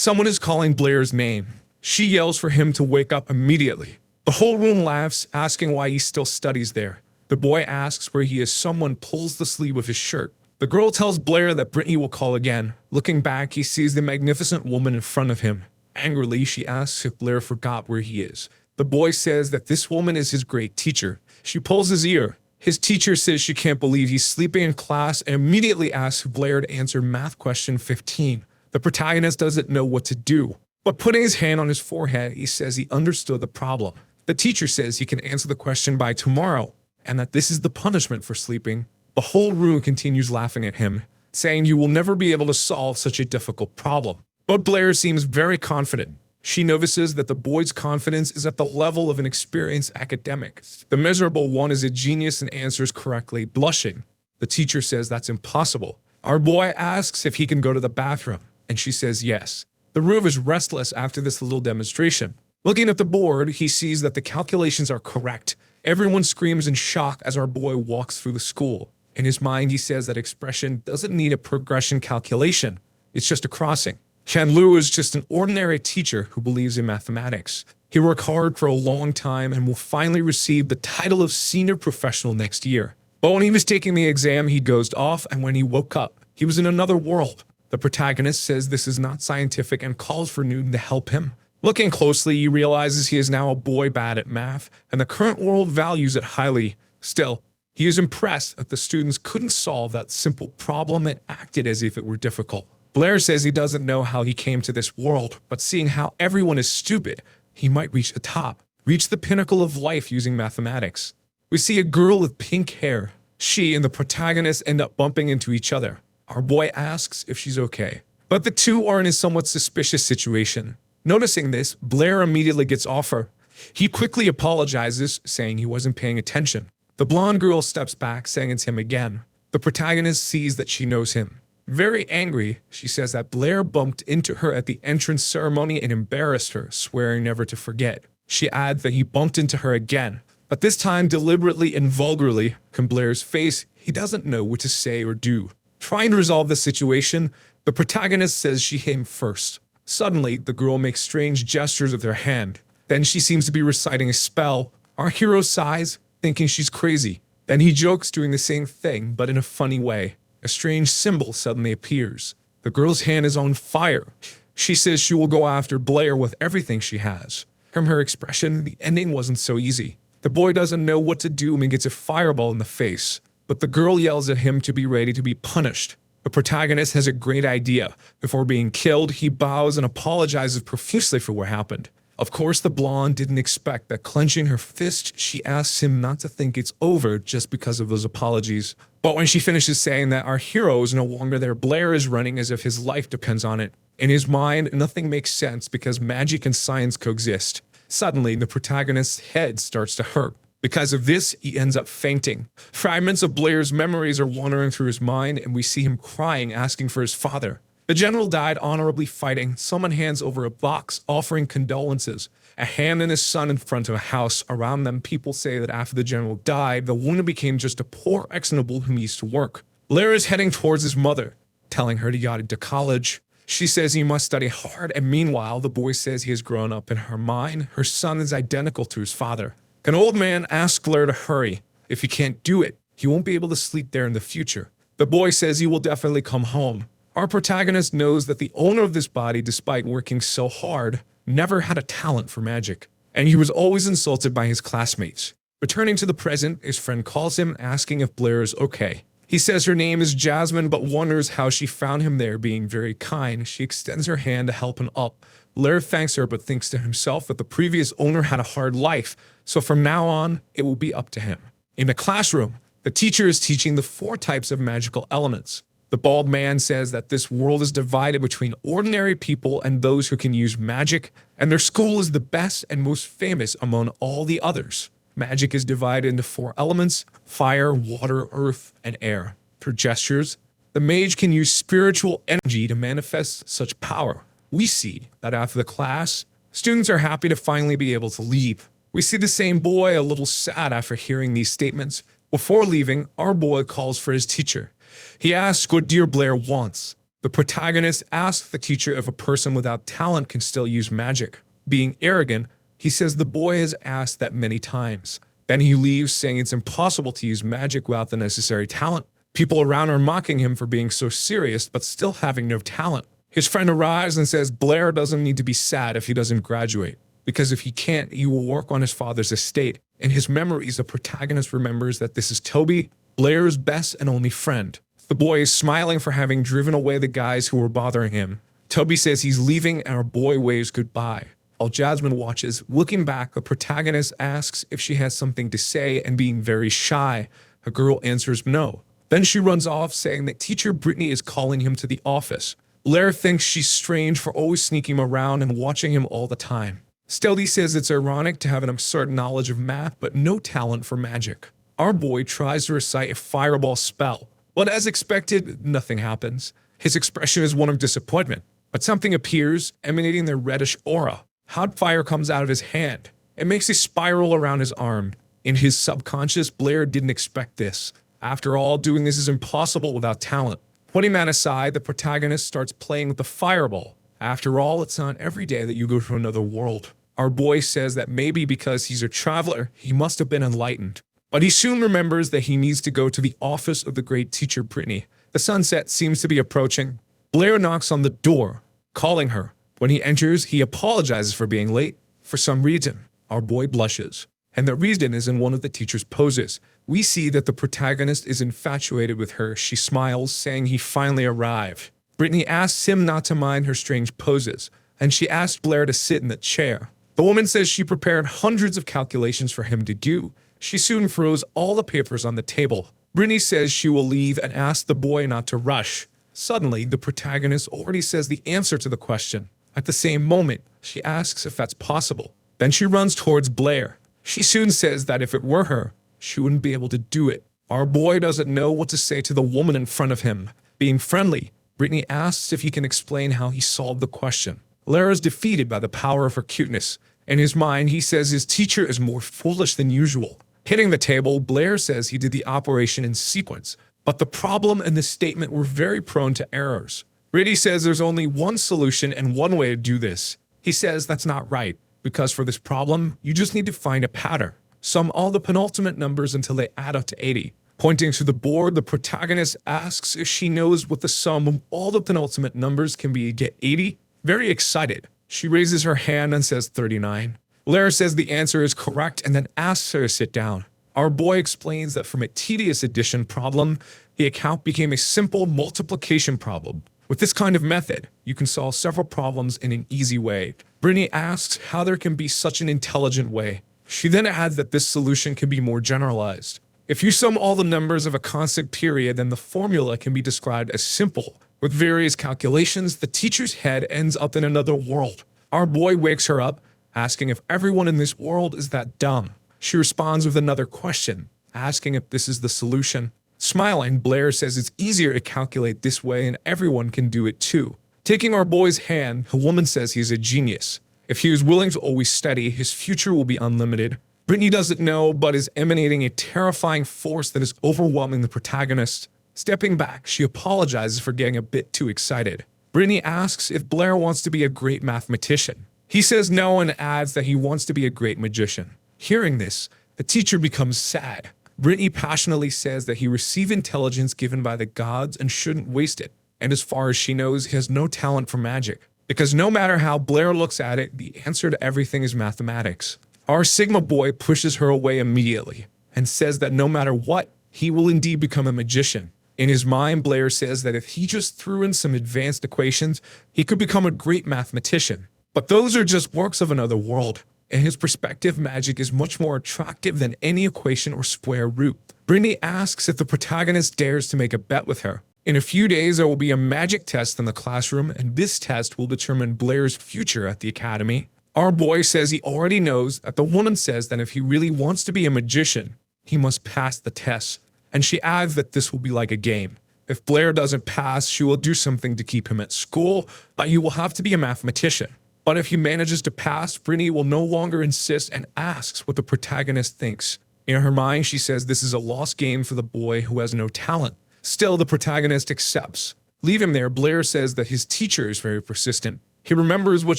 Someone is calling Blair's name. She yells for him to wake up immediately. The whole room laughs, asking why he still studies there. The boy asks where he is. Someone pulls the sleeve of his shirt. The girl tells Blair that Brittany will call again. Looking back, he sees the magnificent woman in front of him. Angrily, she asks if Blair forgot where he is. The boy says that this woman is his great teacher. She pulls his ear. His teacher says she can't believe he's sleeping in class and immediately asks Blair to answer math question 15. The protagonist doesn't know what to do, but putting his hand on his forehead, he says he understood the problem. The teacher says he can answer the question by tomorrow, and that this is the punishment for sleeping. The whole room continues laughing at him, saying you will never be able to solve such a difficult problem. But Blair seems very confident. She notices that the boy's confidence is at the level of an experienced academic. The miserable one is a genius and answers correctly, blushing. The teacher says that's impossible. Our boy asks if he can go to the bathroom, and she says yes. The room is restless after this little demonstration. Looking at the board, he sees that the calculations are correct. Everyone screams in shock as our boy walks through the school. In his mind, he says that expression doesn't need a progression calculation. It's just a crossing. Chen Lu is just an ordinary teacher who believes in mathematics. He worked hard for a long time and will finally receive the title of senior professional next year. But when he was taking the exam, he dozed off, and when he woke up, he was in another world. The protagonist says this is not scientific and calls for Newton to help him. Looking closely, he realizes he is now a boy bad at math, and the current world values it highly. Still, he is impressed that the students couldn't solve that simple problem and acted as if it were difficult. Blair says he doesn't know how he came to this world, but seeing how everyone is stupid, he might reach the top, reach the pinnacle of life using mathematics. We see a girl with pink hair. She and the protagonist end up bumping into each other. Our boy asks if she's okay, but the two are in a somewhat suspicious situation. Noticing this, Blair immediately gets off her. He quickly apologizes, saying he wasn't paying attention. The blonde girl steps back, saying it's him again. The protagonist sees that she knows him. Very angry, she says that Blair bumped into her at the entrance ceremony and embarrassed her, swearing never to forget. She adds that he bumped into her again, but this time deliberately and vulgarly. In Blair's face, he doesn't know what to say or do. Trying to resolve the situation, the protagonist says she hit him first. Suddenly, the girl makes strange gestures with her hand. Then she seems to be reciting a spell. Our hero sighs, thinking she's crazy. Then he jokes doing the same thing, but in a funny way. A strange symbol suddenly appears. The girl's hand is on fire. She says she will go after Blair with everything she has. From her expression, the ending wasn't so easy. The boy doesn't know what to do and gets a fireball in the face. But the girl yells at him to be ready to be punished. The protagonist has a great idea. Before being killed, he bows and apologizes profusely for what happened. Of course, the blonde didn't expect that clenching her fist, she asks him not to think it's over just because of those apologies. But when she finishes saying that our hero is no longer there, Blair is running as if his life depends on it. In his mind, nothing makes sense because magic and science coexist. Suddenly, the protagonist's head starts to hurt. Because of this, he ends up fainting. Fragments of Blair's memories are wandering through his mind, and we see him crying, asking for his father. The general died honorably fighting. Someone hands over a box, offering condolences. A hand and his son in front of a house. Around them, people say that after the general died, the woman became just a poor ex-noble who used to work. Blair is heading towards his mother, telling her to get into college. She says he must study hard, and meanwhile, the boy says he has grown up. In her mind, her son is identical to his father. An old man asks Blair to hurry. If he can't do it, he won't be able to sleep there in the future. The boy says he will definitely come home. Our protagonist knows that the owner of this body, despite working so hard, never had a talent for magic, and he was always insulted by his classmates. Returning to the present, his friend calls him asking if Blair is okay. He says her name is Jasmine, but wonders how she found him there. Being very kind, she extends her hand to help him up. Blair thanks her, but thinks to himself that the previous owner had a hard life, so from now on, it will be up to him. In the classroom, the teacher is teaching the 4 types of magical elements. The bald man says that this world is divided between ordinary people and those who can use magic, and their school is the best and most famous among all the others. Magic is divided into 4 elements: fire, water, earth, and air. For gestures, the mage can use spiritual energy to manifest such power. We see that after the class, students are happy to finally be able to leave. We see the same boy a little sad after hearing these statements. Before leaving, our boy calls for his teacher. He asks what dear Blair wants. The protagonist asks the teacher if a person without talent can still use magic. Being arrogant, he says the boy has asked that many times. Then he leaves, saying it's impossible to use magic without the necessary talent. People around are mocking him for being so serious but still having no talent. His friend arrives and says Blair doesn't need to be sad if he doesn't graduate, because if he can't, he will work on his father's estate. In his memories, the protagonist remembers that this is Toby, Blair's best and only friend. The boy is smiling for having driven away the guys who were bothering him. Toby says he's leaving and our boy waves goodbye. While Jasmine watches, looking back, the protagonist asks if she has something to say, and being very shy, a girl answers no. Then she runs off, saying that teacher Brittany is calling him to the office. Blair thinks she's strange for always sneaking him around and watching him all the time. Stealthy says it's ironic to have an absurd knowledge of math but no talent for magic. Our boy tries to recite a fireball spell, but as expected, nothing happens. His expression is one of disappointment, but something appears, emanating their reddish aura. Hot fire comes out of his hand. It makes a spiral around his arm. In his subconscious, Blair didn't expect this. After all, doing this is impossible without talent. Putting that aside, the protagonist starts playing with the fireball. After all, it's not every day that you go to another world. Our boy says that maybe because he's a traveler, he must have been enlightened. But he soon remembers that he needs to go to the office of the great teacher Brittany. The sunset seems to be approaching. Blair knocks on the door, calling her. When he enters, he apologizes for being late. For some reason, our boy blushes. And the reason is in one of the teacher's poses. We see that the protagonist is infatuated with her. She smiles, saying he finally arrived. Brittany asks him not to mind her strange poses, and she asks Blair to sit in the chair. The woman says she prepared hundreds of calculations for him to do. She soon throws all the papers on the table. Brittany says she will leave and asks the boy not to rush. Suddenly, the protagonist already says the answer to the question. At the same moment, she asks if that's possible. Then she runs towards Blair. She soon says that if it were her, she wouldn't be able to do it. Our boy doesn't know what to say to the woman in front of him. Being friendly, Brittany asks if he can explain how he solved the question. Blair is defeated by the power of her cuteness. In his mind, he says his teacher is more foolish than usual. Hitting the table, Blair says he did the operation in sequence, but the problem and the statement were very prone to errors. Brittany says there's only one solution and one way to do this. He says that's not right, because for this problem, you just need to find a pattern. Sum all the penultimate numbers until they add up to 80. Pointing to the board, the protagonist asks if she knows what the sum of all the penultimate numbers can be to get 80. Very excited, she raises her hand and says 39. Blair says the answer is correct and then asks her to sit down. Our boy explains that from a tedious addition problem, the account became a simple multiplication problem. With this kind of method, you can solve several problems in an easy way. Brittany asks how there can be such an intelligent way. She then adds that this solution can be more generalized. If you sum all the numbers of a constant period, then the formula can be described as simple. With various calculations, the teacher's head ends up in another world. Our boy wakes her up, asking if everyone in this world is that dumb. She responds with another question, asking if this is the solution. Smiling, Blair says it's easier to calculate this way and everyone can do it too. Taking our boy's hand, the woman says he's a genius. If he is willing to always study, his future will be unlimited. Brittany doesn't know, but is emanating a terrifying force that is overwhelming the protagonist. Stepping back, she apologizes for getting a bit too excited. Brittany asks if Blair wants to be a great mathematician. He says no and adds that he wants to be a great magician. Hearing this, the teacher becomes sad. Brittany passionately says that he received intelligence given by the gods and shouldn't waste it. And as far as she knows, he has no talent for magic. Because no matter how Blair looks at it, the answer to everything is mathematics. Our Sigma boy pushes her away immediately and says that no matter what, he will indeed become a magician. In his mind, Blair says that if he just threw in some advanced equations, he could become a great mathematician. But those are just works of another world. In his perspective, magic is much more attractive than any equation or square root. Brittany asks if the protagonist dares to make a bet with her. In a few days, there will be a magic test in the classroom, and this test will determine Blair's future at the academy. Our boy says he already knows that the woman says that if he really wants to be a magician, he must pass the test. And she adds that this will be like a game. If Blair doesn't pass, she will do something to keep him at school, but he will have to be a mathematician. But if he manages to pass, Brittany will no longer insist and asks what the protagonist thinks. In her mind, she says this is a lost game for the boy who has no talent. Still, the protagonist accepts. Leave him there. Blair says that his teacher is very persistent. He remembers what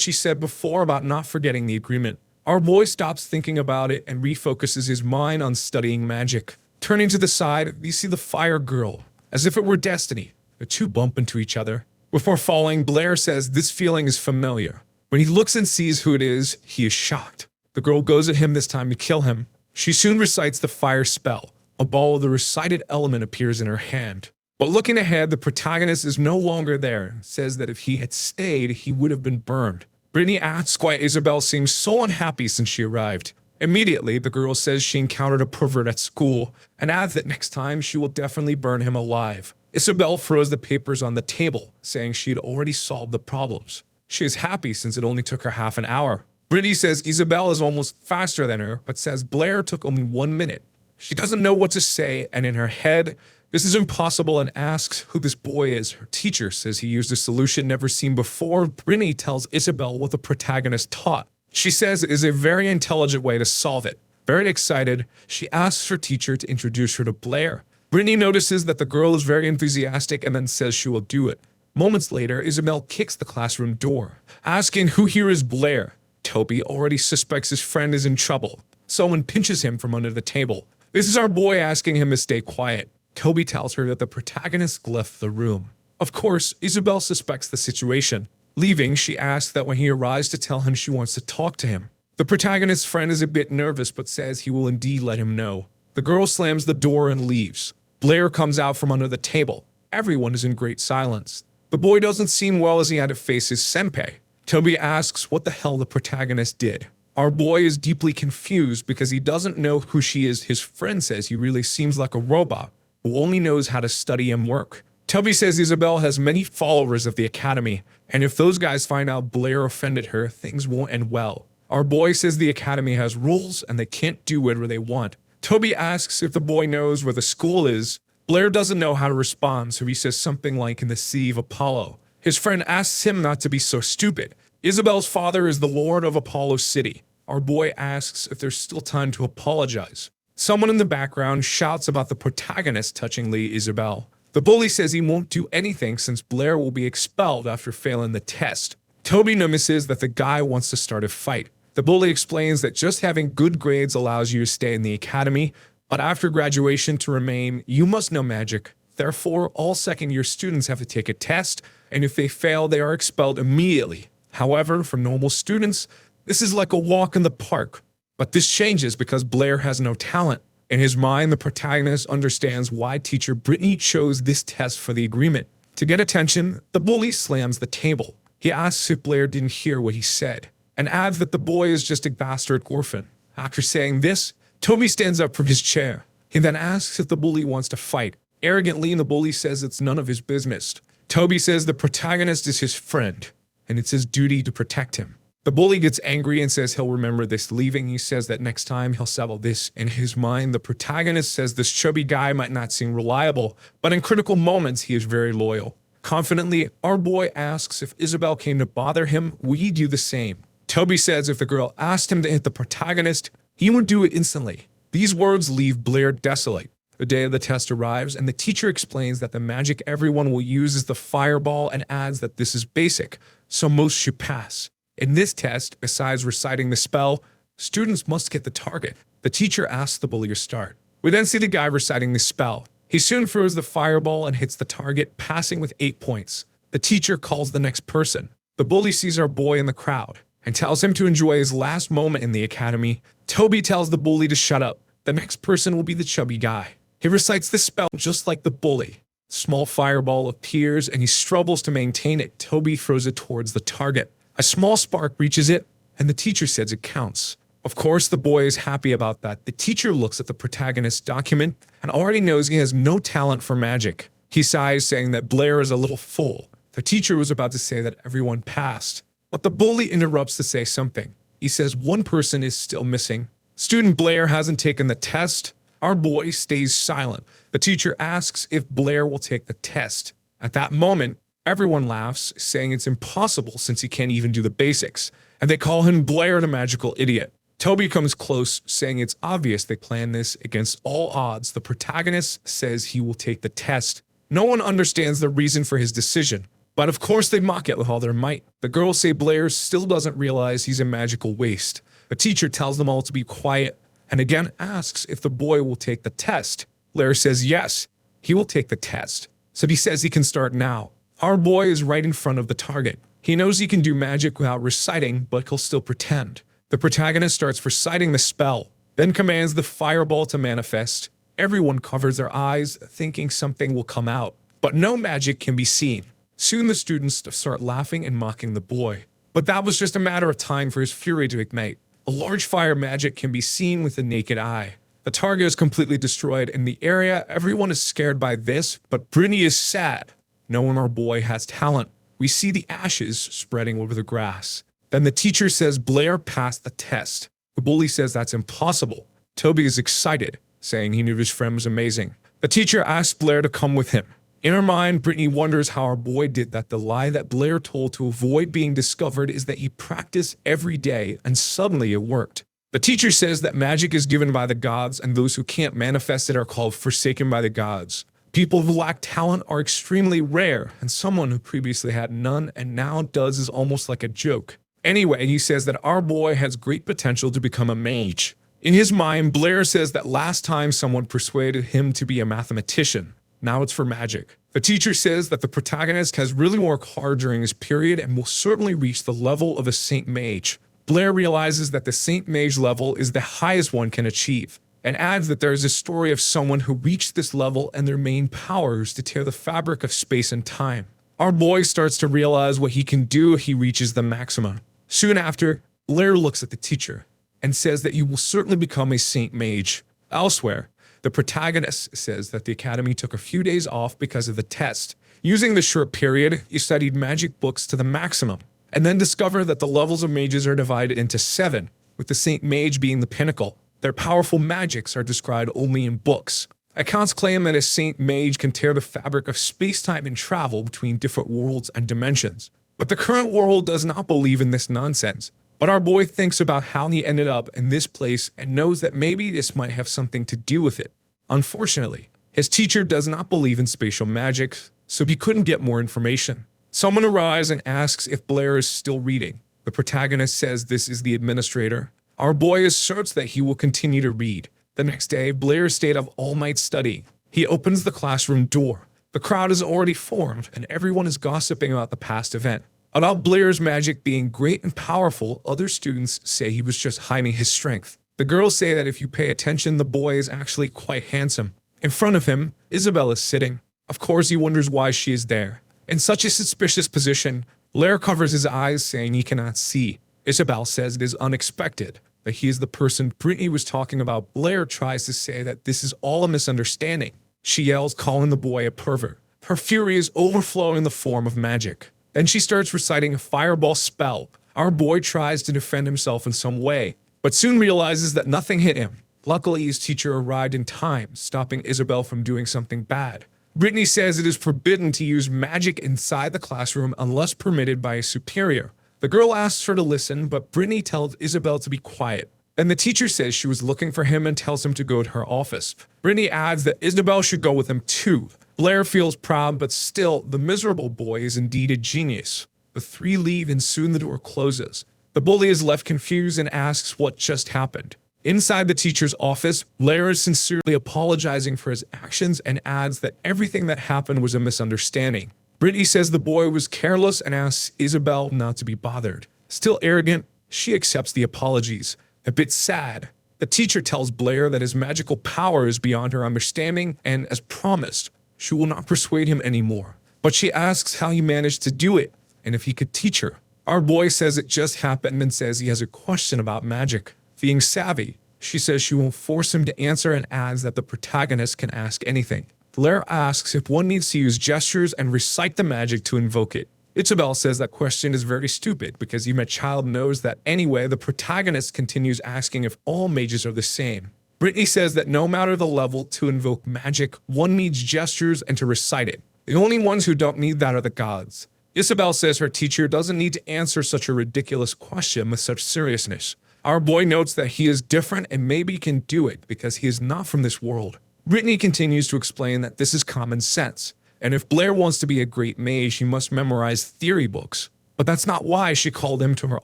she said before about not forgetting the agreement. Our boy stops thinking about it and refocuses his mind on studying magic. Turning to the side, we see the fire girl. As if it were destiny, the two bump into each other. Before falling, Blair says this feeling is familiar. When he looks and sees who it is, he is shocked. The girl goes at him this time to kill him. She soon recites the fire spell. A ball of the recited element appears in her hand. But looking ahead, the protagonist is no longer there. Says that if he had stayed, he would have been burned. Brittany asks why Isabel seems so unhappy since she arrived. Immediately, the girl says she encountered a pervert at school and adds that next time she will definitely burn him alive. Isabel throws the papers on the table, saying she had already solved the problems. She is happy since it only took her half an hour. Brittany says Isabel is almost faster than her, but says Blair took only 1 minute. She doesn't know what to say, and in her head, this is impossible, and asks who this boy is. Her teacher says he used a solution never seen before. Brittany tells Isabel what the protagonist taught. She says it is a very intelligent way to solve it. Very excited, she asks her teacher to introduce her to Blair. Brittany notices that the girl is very enthusiastic and then says she will do it. Moments later, Isabel kicks the classroom door, asking who here is Blair. Toby already suspects his friend is in trouble. Someone pinches him from under the table. This is our boy asking him to stay quiet. Toby tells her that the protagonist left the room. Of course, Isabel suspects the situation. Leaving, she asks that when he arrives to tell him she wants to talk to him. The protagonist's friend is a bit nervous but says he will indeed let him know. The girl slams the door and leaves. Blair comes out from under the table. Everyone is in great silence. The boy doesn't seem well as he had to face his senpai. Toby asks what the hell the protagonist did. Our boy is deeply confused because he doesn't know who she is. His friend says he really seems like a robot who only knows how to study and work. Toby says Isabel has many followers of the academy, and if those guys find out Blair offended her, things won't end well. Our boy says the academy has rules and they can't do whatever they want. Toby asks if the boy knows where the school is. Blair doesn't know how to respond, so he says something like in the Sea of Apollo. His friend asks him not to be so stupid. Isabel's father is the Lord of Apollo City. Our boy asks if there's still time to apologize. Someone in the background shouts about the protagonist touchingly Isabel. The bully says he won't do anything since Blair will be expelled after failing the test. Toby notices that the guy wants to start a fight. The bully explains that just having good grades allows you to stay in the academy, but after graduation to remain, you must know magic. Therefore, all second-year students have to take a test, and if they fail, they are expelled immediately. However, for normal students, this is like a walk in the park. But this changes because Blair has no talent. In his mind, the protagonist understands why teacher Brittany chose this test for the agreement. To get attention, the bully slams the table. He asks if Blair didn't hear what he said, and adds that the boy is just a bastard orphan. After saying this, Toby stands up from his chair. He then asks if the bully wants to fight. Arrogantly, the bully says it's none of his business. Toby says the protagonist is his friend, and it's his duty to protect him. The bully gets angry and says he'll remember this. Leaving, he says that next time he'll settle this. In his mind, the protagonist says this chubby guy might not seem reliable, but in critical moments, he is very loyal. Confidently, our boy asks if Isabel came to bother him, would he do the same? Toby says if the girl asked him to hit the protagonist, he would do it instantly. These words leave Blair desolate. The day of the test arrives, and the teacher explains that the magic everyone will use is the fireball and adds that this is basic, so most should pass. In this test, besides reciting the spell, students must get the target. The teacher asks the bully to start. We then see the guy reciting the spell. He soon throws the fireball and hits the target, passing with 8 points. The teacher calls the next person. The bully sees our boy in the crowd and tells him to enjoy his last moment in the academy. Toby tells the bully to shut up. The next person will be the chubby guy. He recites the spell just like the bully. Small fireball appears and he struggles to maintain it. Toby throws it towards the target. A small spark reaches it, and the teacher says it counts. Of course, the boy is happy about that. The teacher looks at the protagonist's document and already knows he has no talent for magic. He sighs, saying that Blair is a little full. The teacher was about to say that everyone passed, but the bully interrupts to say something. He says one person is still missing. Student Blair hasn't taken the test. Our boy stays silent. The teacher asks if Blair will take the test. At that moment, everyone laughs, saying it's impossible since he can't even do the basics, and they call him Blair the magical idiot. Toby comes close, saying it's obvious they planned this against all odds. The protagonist says he will take the test. No one understands the reason for his decision, but of course they mock it with all their might. The girls say Blair still doesn't realize he's a magical waste. The teacher tells them all to be quiet and again asks if the boy will take the test. Blair says yes, he will take the test. So he says he can start now. Our boy is right in front of the target. He knows he can do magic without reciting, but he'll still pretend. The protagonist starts reciting the spell, then commands the fireball to manifest. Everyone covers their eyes, thinking something will come out, but no magic can be seen. Soon the students start laughing and mocking the boy. But that was just a matter of time for his fury to ignite. A large fire magic can be seen with the naked eye. The target is completely destroyed in the area. Everyone is scared by this, but Brittany is sad. Knowing our boy has talent, we see the ashes spreading over the grass. Then the teacher says Blair passed the test. The bully says that's impossible. Toby is excited, saying he knew his friend was amazing. The teacher asks Blair to come with him. In her mind, Brittany wonders how our boy did that. The lie that Blair told to avoid being discovered is that he practiced every day, and suddenly it worked. The teacher says that magic is given by the gods, and those who can't manifest it are called forsaken by the gods. People who lack talent are extremely rare, and someone who previously had none and now does is almost like a joke. Anyway, he says that our boy has great potential to become a mage. In his mind, Blair says that last time someone persuaded him to be a mathematician. Now it's for magic. The teacher says that the protagonist has really worked hard during this period and will certainly reach the level of a Saint Mage. Blair realizes that the Saint Mage level is the highest one can achieve, and adds that there is a story of someone who reached this level and their main power is to tear the fabric of space and time. Our boy starts to realize what he can do if he reaches the maximum. Soon after, Blair looks at the teacher and says that you will certainly become a Saint Mage. Elsewhere, the protagonist says that the academy took a few days off because of the test. Using the short period, he studied magic books to the maximum, and then discovered that the levels of mages are divided into 7, with the Saint Mage being the pinnacle. Their powerful magics are described only in books. Accounts claim that a Saint Mage can tear the fabric of space-time and travel between different worlds and dimensions. But the current world does not believe in this nonsense. But our boy thinks about how he ended up in this place and knows that maybe this might have something to do with it. Unfortunately, his teacher does not believe in spatial magic, so he couldn't get more information. Someone arrives and asks if Blair is still reading. The protagonist says this is the administrator. Our boy asserts that he will continue to read. The next day, Blair stayed up all night studying. He opens the classroom door. The crowd is already formed, and everyone is gossiping about the past event. About Blair's magic being great and powerful, other students say he was just hiding his strength. The girls say that if you pay attention, the boy is actually quite handsome. In front of him, Isabel is sitting. Of course, he wonders why she is there. In such a suspicious position, Blair covers his eyes, saying he cannot see. Isabel says it is unexpected, that he is the person Brittany was talking about. Blair tries to say that this is all a misunderstanding. She yells, calling the boy a pervert. Her fury is overflowing in the form of magic. Then she starts reciting a fireball spell. Our boy tries to defend himself in some way, but soon realizes that nothing hit him. Luckily, his teacher arrived in time, stopping Isabel from doing something bad. Brittany says it is forbidden to use magic inside the classroom unless permitted by a superior. The girl asks her to listen, but Brittany tells Isabel to be quiet. Then the teacher says she was looking for him and tells him to go to her office. Brittany adds that Isabel should go with him too. Blair feels proud, but still, the miserable boy is indeed a genius. The three leave and soon the door closes. The bully is left confused and asks what just happened. Inside the teacher's office, Blair is sincerely apologizing for his actions and adds that everything that happened was a misunderstanding. Brittany says the boy was careless and asks Isabel not to be bothered. Still arrogant, she accepts the apologies. A bit sad, the teacher tells Blair that his magical power is beyond her understanding and, as promised, she will not persuade him anymore. But she asks how he managed to do it and if he could teach her. Our boy says it just happened and says he has a question about magic. Being savvy, she says she won't force him to answer and adds that the protagonist can ask anything. Blair asks if one needs to use gestures and recite the magic to invoke it. Isabel says that question is very stupid because even a child knows that anyway. The protagonist continues asking if all mages are the same. Brittany says that no matter the level, to invoke magic, one needs gestures and to recite it. The only ones who don't need that are the gods. Isabel says her teacher doesn't need to answer such a ridiculous question with such seriousness. Our boy notes that he is different and maybe can do it because he is not from this world. Brittany continues to explain that this is common sense, And if Blair wants to be a great mage, she must memorize theory books. But that's not why she called him to her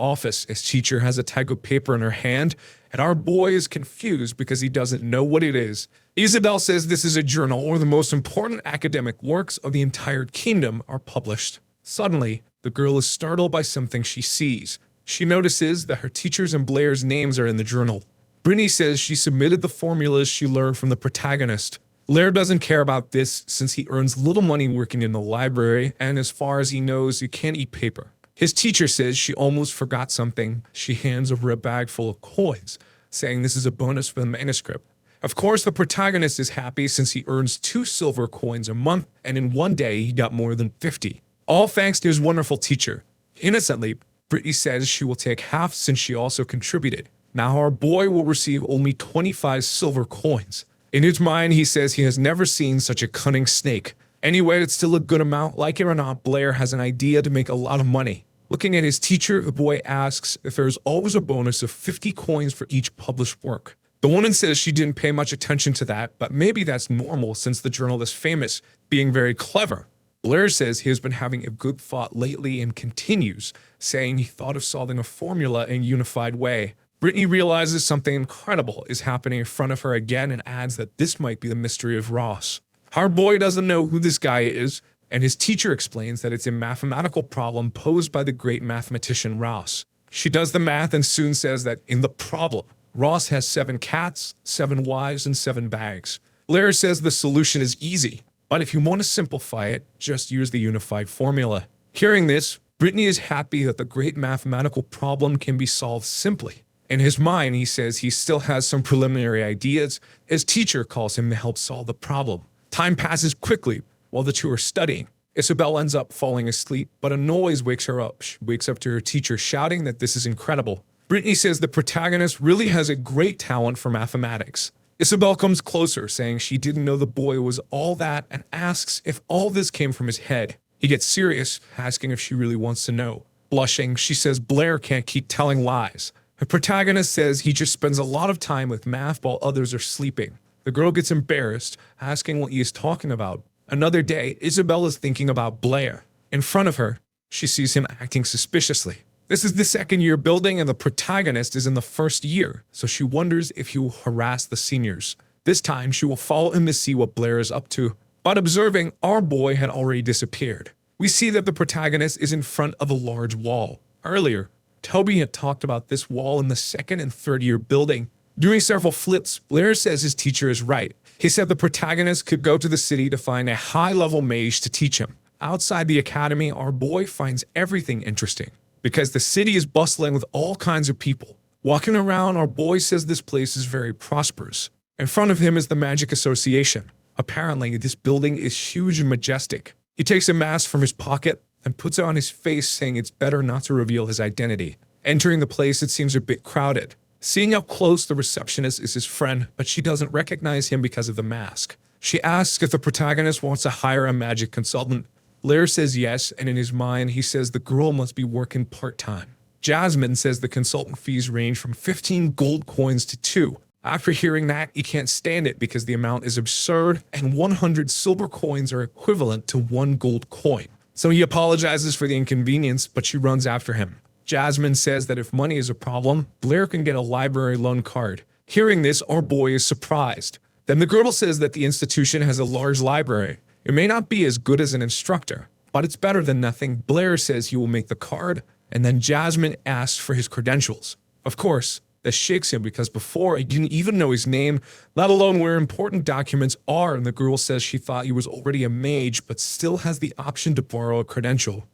office, as teacher has a tag of paper in her hand, and our boy is confused because he doesn't know what it is. Isabel says this is a journal where the most important academic works of the entire kingdom are published. Suddenly, the girl is startled by something she sees. She notices that her teacher's and Blair's names are in the journal. Brittany says she submitted the formulas she learned from the protagonist. Blair doesn't care about this since he earns little money working in the library, and as far as he knows, he can't eat paper. His teacher says she almost forgot something. She hands over a bag full of coins, saying this is a bonus for the manuscript. Of course, the protagonist is happy since he earns 2 silver coins a month, and in one day he got more than 50. All thanks to his wonderful teacher. Innocently, Brittany says she will take half since she also contributed. Now our boy will receive only 25 silver coins. In his mind, he says he has never seen such a cunning snake. Anyway, it's still a good amount. Like it or not, Blair has an idea to make a lot of money. Looking at his teacher, the boy asks if there's always a bonus of 50 coins for each published work. The woman says she didn't pay much attention to that, but maybe that's normal since the journal is famous, being very clever. Blair says he has been having a good thought lately and continues, saying he thought of solving a formula in a unified way. Brittany realizes something incredible is happening in front of her again and adds that this might be the mystery of Ross. Our boy doesn't know who this guy is, and his teacher explains that it's a mathematical problem posed by the great mathematician Ross. She does the math and soon says that in the problem, Ross has 7 cats, 7 wives, and 7 bags. Blair says the solution is easy, but if you want to simplify it, just use the unified formula. Hearing this, Brittany is happy that the great mathematical problem can be solved simply. In his mind, he says he still has some preliminary ideas. His teacher calls him to help solve the problem. Time passes quickly while the two are studying. Isabel ends up falling asleep, but a noise wakes her up. She wakes up to her teacher shouting that this is incredible. Brittany says the protagonist really has a great talent for mathematics. Isabel comes closer, saying she didn't know the boy was all that and asks if all this came from his head. He gets serious, asking if she really wants to know. Blushing, she says Blair can't keep telling lies. The protagonist says he just spends a lot of time with math while others are sleeping. The girl gets embarrassed, asking what he is talking about. Another day, Isabel is thinking about Blair. In front of her, she sees him acting suspiciously. This is the second year building and the protagonist is in the first year, so she wonders if he will harass the seniors. This time, she will follow him to see what Blair is up to. But observing, our boy had already disappeared. We see that the protagonist is in front of a large wall. Earlier, Toby had talked about this wall in the second and third year building. Doing several flips, Blair says his teacher is right. He said the protagonist could go to the city to find a high-level mage to teach him. Outside the academy, our boy finds everything interesting, because the city is bustling with all kinds of people. Walking around, our boy says this place is very prosperous. In front of him is the Magic Association. Apparently, this building is huge and majestic. He takes a mask from his pocket and puts it on his face, saying it's better not to reveal his identity. Entering the place, it seems a bit crowded. Seeing how close the receptionist is his friend, but she doesn't recognize him because of the mask. She asks if the protagonist wants to hire a magic consultant. Blair says yes, and in his mind, he says the girl must be working part-time. Jasmine says the consultant fees range from 15 gold coins to 2. After hearing that, he can't stand it because the amount is absurd, and 100 silver coins are equivalent to 1 gold coin. So he apologizes for the inconvenience, but she runs after him. Jasmine says that if money is a problem, Blair can get a library loan card. Hearing this, our boy is surprised. Then the girl says that the institution has a large library. It may not be as good as an instructor, but it's better than nothing. Blair says he will make the card, and then Jasmine asks for his credentials. Of course, this shakes him because before he didn't even know his name, let alone where important documents are, and the girl says she thought he was already a mage but still has the option to borrow a credential.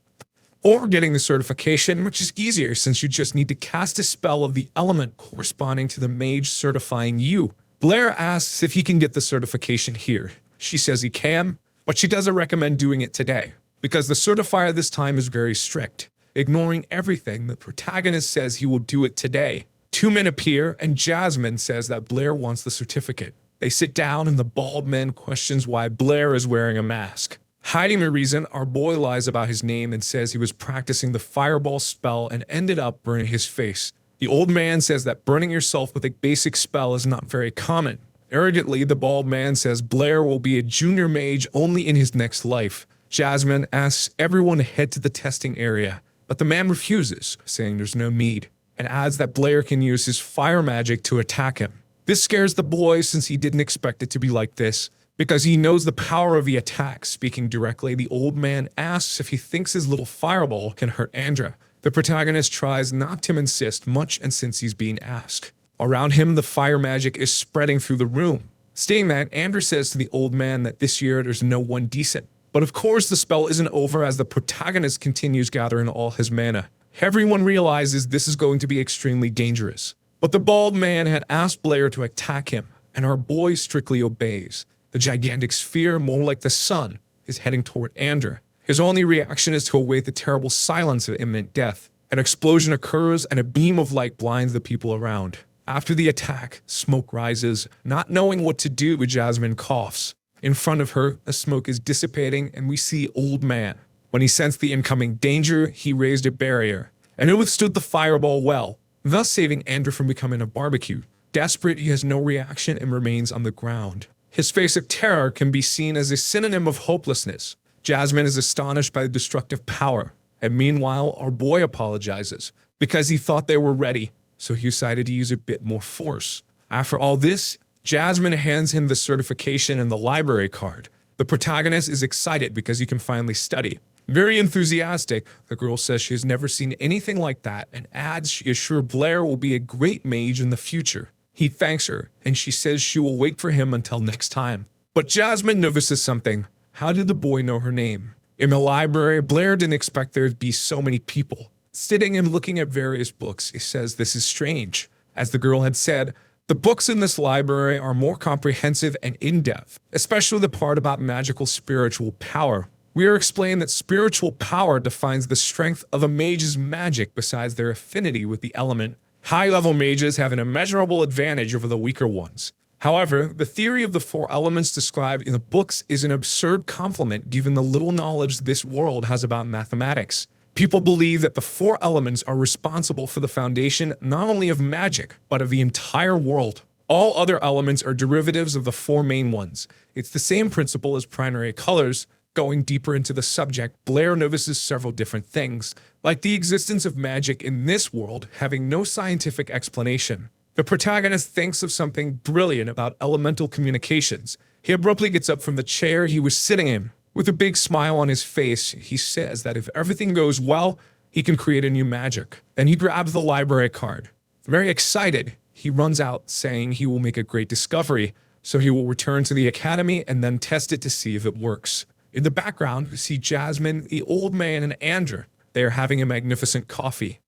Or getting the certification, which is easier since you just need to cast a spell of the element corresponding to the mage certifying you. Blair asks if he can get the certification here. She says he can, but she doesn't recommend doing it today, because the certifier this time is very strict. Ignoring everything, the protagonist says he will do it today. 2 men appear, and Jasmine says that Blair wants the certificate. They sit down, and the bald man questions why Blair is wearing a mask. Hiding the reason, our boy lies about his name and says he was practicing the fireball spell and ended up burning his face. The old man says that burning yourself with a basic spell is not very common. Arrogantly, the bald man says Blair will be a junior mage only in his next life. Jasmine asks everyone to head to the testing area, but the man refuses, saying there's no need, and adds that Blair can use his fire magic to attack him. This scares the boy since he didn't expect it to be like this. Because he knows the power of the attack. Speaking directly, the old man asks if he thinks his little fireball can hurt Andra. The protagonist tries not to insist much, and since he's being asked. Around him, the fire magic is spreading through the room. Seeing that, Andra says to the old man that this year there's no one decent. But of course the spell isn't over as the protagonist continues gathering all his mana. Everyone realizes this is going to be extremely dangerous. But the bald man had asked Blair to attack him, and our boy strictly obeys. The gigantic sphere, more like the sun, is heading toward Andra. His only reaction is to await the terrible silence of imminent death. An explosion occurs and a beam of light blinds the people around. After the attack, smoke rises. Not knowing what to do, Jasmine coughs. In front of her, the smoke is dissipating and we see Old Man. When he sensed the incoming danger, he raised a barrier, and it withstood the fireball well, thus saving Andra from becoming a barbecue. Desperate, he has no reaction and remains on the ground. His face of terror can be seen as a synonym of hopelessness. Jasmine is astonished by the destructive power, and meanwhile, our boy apologizes because he thought they were ready, so he decided to use a bit more force. After all this, Jasmine hands him the certification and the library card. The protagonist is excited because he can finally study. Very enthusiastic, the girl says she has never seen anything like that and adds she is sure Blair will be a great mage in the future. He thanks her, and she says she will wait for him until next time. But Jasmine notices something. How did the boy know her name? In the library, Blair didn't expect there to be so many people. Sitting and looking at various books, he says this is strange. As the girl had said, the books in this library are more comprehensive and in-depth, especially the part about magical spiritual power. We are explained that spiritual power defines the strength of a mage's magic besides their affinity with the element. High-level mages have an immeasurable advantage over the weaker ones. However, the theory of the four elements described in the books is an absurd compliment given the little knowledge this world has about mathematics. People believe that the four elements are responsible for the foundation not only of magic, but of the entire world. All other elements are derivatives of the four main ones. It's the same principle as primary colors. Going deeper into the subject, Blair notices several different things, like the existence of magic in this world having no scientific explanation. The protagonist thinks of something brilliant about elemental communications. He abruptly gets up from the chair he was sitting in. With a big smile on his face, he says that if everything goes well, he can create a new magic. Then he grabs the library card. Very excited, he runs out saying he will make a great discovery, so he will return to the academy and then test it to see if it works. In the background, we see Jasmine, the old man, and Andra. They are having a magnificent coffee.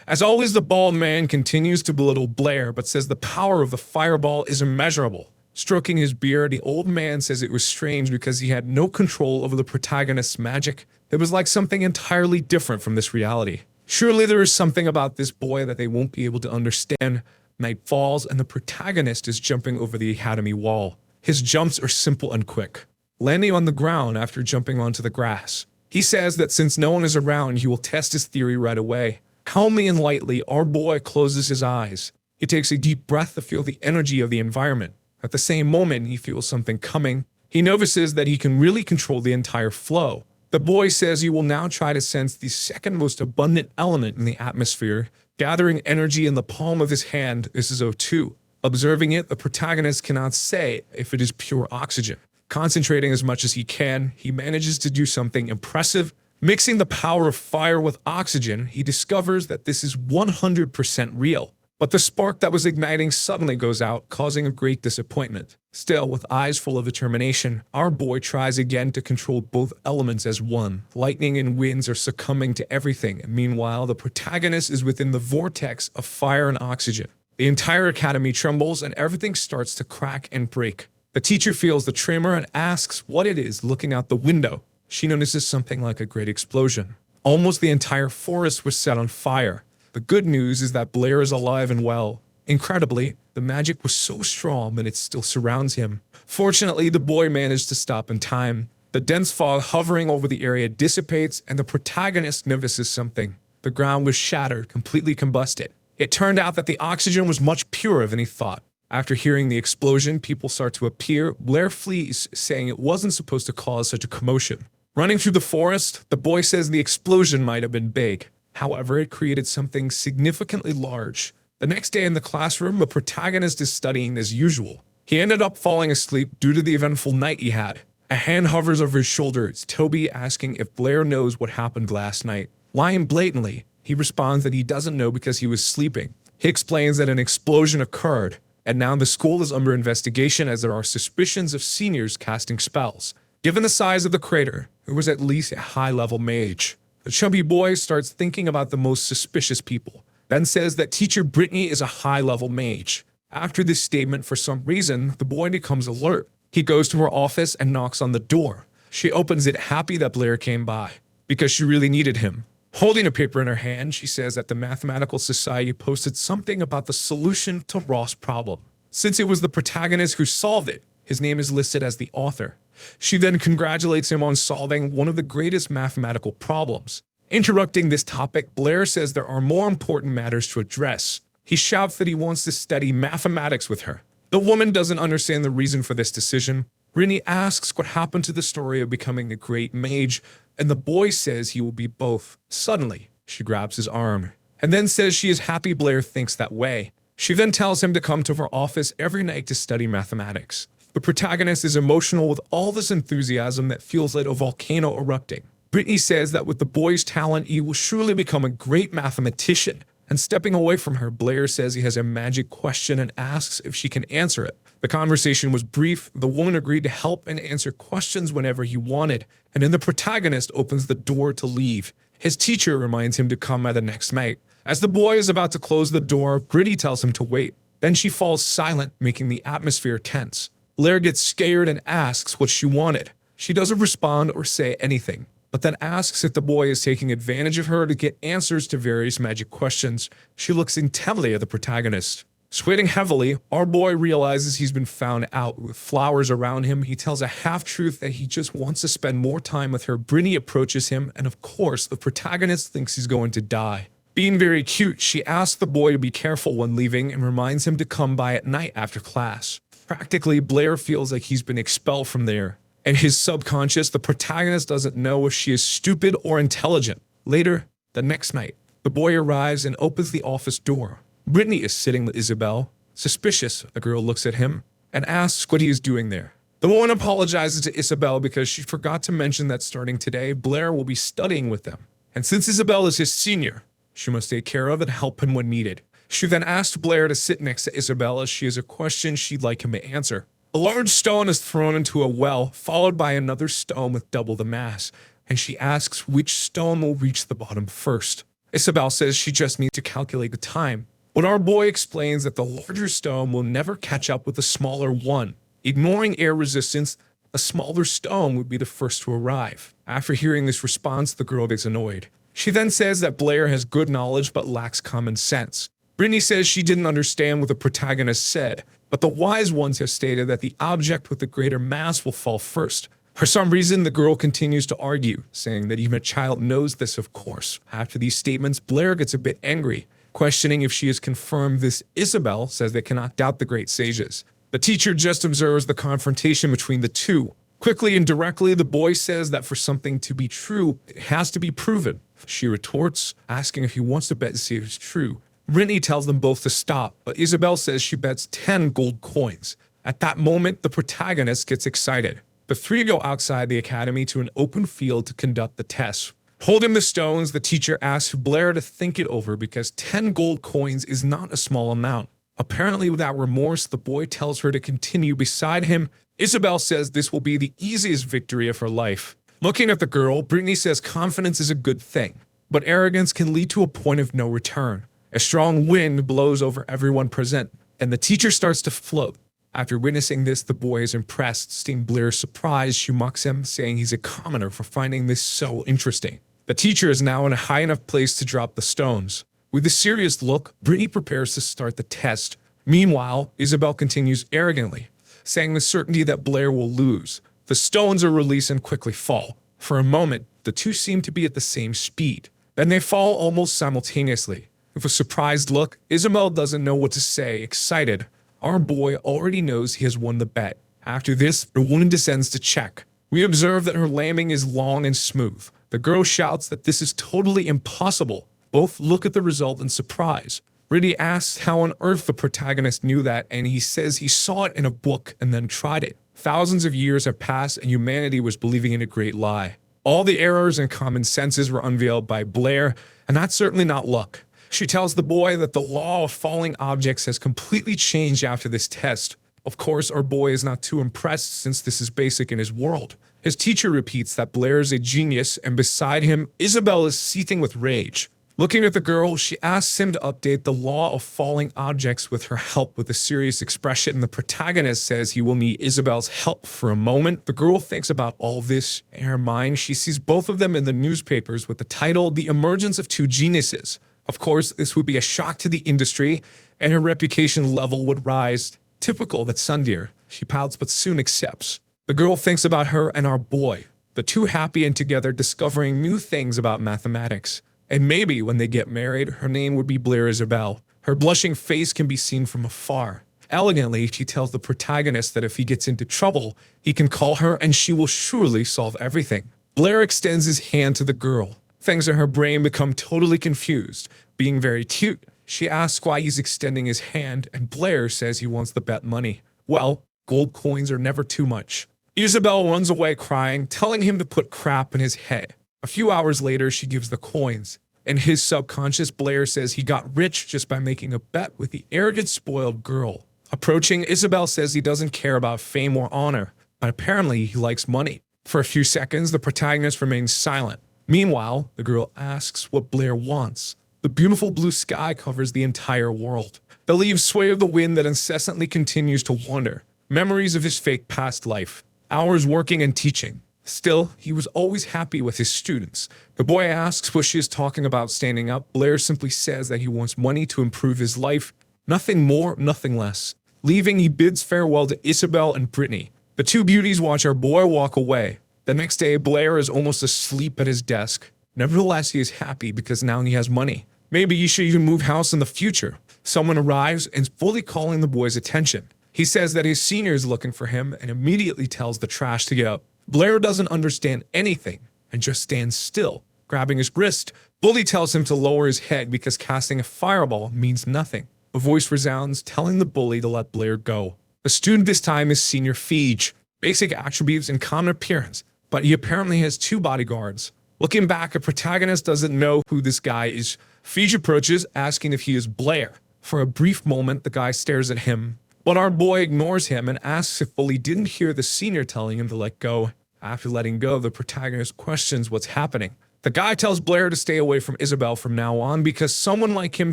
As always, the bald man continues to belittle Blair, but says the power of the fireball is immeasurable. Stroking his beard, the old man says it was strange because he had no control over the protagonist's magic. It was like something entirely different from this reality. Surely there is something about this boy that they won't be able to understand. Night falls, and the protagonist is jumping over the academy wall. His jumps are simple and quick, landing on the ground after jumping onto the grass. He says that since no one is around, he will test his theory right away. Calmly and lightly, our boy closes his eyes. He takes a deep breath to feel the energy of the environment. At the same moment, he feels something coming. He notices that he can really control the entire flow. The boy says he will now try to sense the second most abundant element in the atmosphere. Gathering energy in the palm of his hand, this is O2. Observing it, the protagonist cannot say if it is pure oxygen. Concentrating as much as he can, he manages to do something impressive. Mixing the power of fire with oxygen, he discovers that this is 100% real. But the spark that was igniting suddenly goes out, causing a great disappointment. Still, with eyes full of determination, our boy tries again to control both elements as one. Lightning and winds are succumbing to everything. Meanwhile, the protagonist is within the vortex of fire and oxygen. The entire academy trembles and everything starts to crack and break. The teacher feels the tremor and asks what it is looking out the window. She notices something like a great explosion. Almost the entire forest was set on fire. The good news is that Blair is alive and well. Incredibly, the magic was so strong that it still surrounds him. Fortunately, the boy managed to stop in time. The dense fog hovering over the area dissipates and the protagonist notices something. The ground was shattered, completely combusted. It turned out that the oxygen was much purer than he thought. After hearing the explosion, people start to appear. Blair flees, saying it wasn't supposed to cause such a commotion. Running through the forest, the boy says the explosion might have been big. However, it created something significantly large. The next day in the classroom, the protagonist is studying as usual. He ended up falling asleep due to the eventful night he had. A hand hovers over his shoulder. It's Toby asking if Blair knows what happened last night. Lying blatantly, he responds that he doesn't know because he was sleeping. He explains that an explosion occurred, and now the school is under investigation as there are suspicions of seniors casting spells. Given the size of the crater, it was at least a high-level mage. The chubby boy starts thinking about the most suspicious people, then says that teacher Brittany is a high-level mage. After this statement, for some reason, the boy becomes alert. He goes to her office and knocks on the door. She opens it, happy that Blair came by, because she really needed him. Holding a paper in her hand, she says that the Mathematical Society posted something about the solution to Ross' problem. Since it was the protagonist who solved it, his name is listed as the author. She then congratulates him on solving one of the greatest mathematical problems. Interrupting this topic, Blair says there are more important matters to address. He shouts that he wants to study mathematics with her. The woman doesn't understand the reason for this decision. Brittany asks what happened to the story of becoming the great mage, and the boy says he will be both. Suddenly, she grabs his arm, and then says she is happy Blair thinks that way. She then tells him to come to her office every night to study mathematics. The protagonist is emotional with all this enthusiasm that feels like a volcano erupting. Brittany says that with the boy's talent, he will surely become a great mathematician. And stepping away from her, Blair says he has a magic question and asks if she can answer it. The conversation was brief. The woman agreed to help and answer questions whenever he wanted, and then the protagonist opens the door to leave. His teacher reminds him to come at the next night. As the boy is about to close the door, Brittany tells him to wait. Then she falls silent, making the atmosphere tense. Blair gets scared and asks what she wanted. She doesn't respond or say anything, but then asks if the boy is taking advantage of her to get answers to various magic questions. She looks intently at the protagonist. Sweating heavily, our boy realizes he's been found out. With flowers around him, he tells a half-truth that he just wants to spend more time with her. Brittany approaches him, and of course, the protagonist thinks he's going to die. Being very cute, she asks the boy to be careful when leaving and reminds him to come by at night after class. Practically, Blair feels like he's been expelled from there. In his subconscious, the protagonist doesn't know if she is stupid or intelligent. Later, the next night, the boy arrives and opens the office door. Brittany is sitting with Isabel. Suspicious, the girl looks at him and asks what he is doing there. The woman apologizes to Isabel because she forgot to mention that starting today, Blair will be studying with them. And since Isabel is his senior, she must take care of and help him when needed. She then asks Blair to sit next to Isabel as she has a question she'd like him to answer. A large stone is thrown into a well, followed by another stone with double the mass, and she asks which stone will reach the bottom first. Isabel says she just needs to calculate the time, but our boy explains that the larger stone will never catch up with the smaller one. Ignoring air resistance, a smaller stone would be the first to arrive. After hearing this response, the girl gets annoyed. She then says that Blair has good knowledge but lacks common sense. Brittany says she didn't understand what the protagonist said, but the wise ones have stated that the object with the greater mass will fall first. For some reason, the girl continues to argue, saying that even a child knows this, of course. After these statements, Blair gets a bit angry, questioning if she has confirmed this. Isabel says they cannot doubt the great sages. The teacher just observes the confrontation between the two. Quickly and directly, the boy says that for something to be true, it has to be proven. She retorts, asking if he wants to bet to see if it's true. Brittany tells them both to stop, but Isabel says she bets 10 gold coins. At that moment, the protagonist gets excited. The three go outside the academy to an open field to conduct the test. Holding the stones, the teacher asks Blair to think it over because 10 gold coins is not a small amount. Apparently without remorse, the boy tells her to continue beside him. Isabel says this will be the easiest victory of her life. Looking at the girl, Brittany says confidence is a good thing, but arrogance can lead to a point of no return. A strong wind blows over everyone present, and the teacher starts to float. After witnessing this, the boy is impressed. Seeing Blair's surprise, she mocks him, saying he's a commoner for finding this so interesting. The teacher is now in a high enough place to drop the stones. With a serious look, Brittany prepares to start the test. Meanwhile, Isabel continues arrogantly, saying with certainty that Blair will lose. The stones are released and quickly fall. For a moment, the two seem to be at the same speed. Then they fall almost simultaneously. With a surprised look, Isabel doesn't know what to say, excited. Our boy already knows he has won the bet. After this, the woman descends to check. We observe that her landing is long and smooth. The girl shouts that this is totally impossible. Both look at the result in surprise. Brittany asks how on earth the protagonist knew that, and he says he saw it in a book and then tried it. Thousands of years have passed and humanity was believing in a great lie. All the errors and common senses were unveiled by Blair, and that's certainly not luck. She tells the boy that the law of falling objects has completely changed after this test. Of course, our boy is not too impressed since this is basic in his world. His teacher repeats that Blair is a genius, and beside him, Isabel is seething with rage. Looking at the girl, she asks him to update the law of falling objects with her help with a serious expression. The protagonist says he will need Isabel's help for a moment. The girl thinks about all this. In her mind, she sees both of them in the newspapers with the title, The Emergence of Two Geniuses. Of course, this would be a shock to the industry, and her reputation level would rise. Typical that Sundeer. She pouts but soon accepts. The girl thinks about her and our boy, the two happy and together discovering new things about mathematics. And maybe when they get married, her name would be Blair Isabel. Her blushing face can be seen from afar. Elegantly, she tells the protagonist that if he gets into trouble, he can call her and she will surely solve everything. Blair extends his hand to the girl. Things in her brain become totally confused. Being very cute, she asks why he's extending his hand, and Blair says he wants the bet money. Well, gold coins are never too much. Isabel runs away crying, telling him to put crap in his head. A few hours later, she gives the coins. In his subconscious, Blair says he got rich just by making a bet with the arrogant, spoiled girl. Approaching, Isabel says he doesn't care about fame or honor, but apparently he likes money. For a few seconds, the protagonist remains silent. Meanwhile, the girl asks what Blair wants. The beautiful blue sky covers the entire world. The leaves sway of the wind that incessantly continues to wander. Memories of his fake past life. Hours working and teaching. Still, he was always happy with his students. The boy asks what she is talking about standing up. Blair simply says that he wants money to improve his life. Nothing more, nothing less. Leaving, he bids farewell to Isabel and Brittany. The two beauties watch our boy walk away. The next day, Blair is almost asleep at his desk. Nevertheless, he is happy because now he has money. Maybe he should even move house in the future. Someone arrives and is fully calling the boy's attention. He says that his senior is looking for him and immediately tells the trash to get up. Blair doesn't understand anything and just stands still, grabbing his wrist. Bully tells him to lower his head because casting a fireball means nothing. A voice resounds telling the bully to let Blair go. The student this time is Senior Feige. Basic attributes and common appearance, but he apparently has two bodyguards. Looking back, a protagonist doesn't know who this guy is. Feige approaches, asking if he is Blair. For a brief moment, the guy stares at him, but our boy ignores him and asks if Bully didn't hear the senior telling him to let go. After letting go, the protagonist questions what's happening. The guy tells Blair to stay away from Isabel from now on because someone like him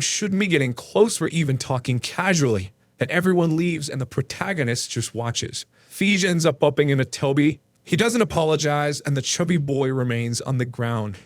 shouldn't be getting close or even talking casually. And everyone leaves and the protagonist just watches. Feige ends up bumping into Toby. He doesn't apologize and the chubby boy remains on the ground.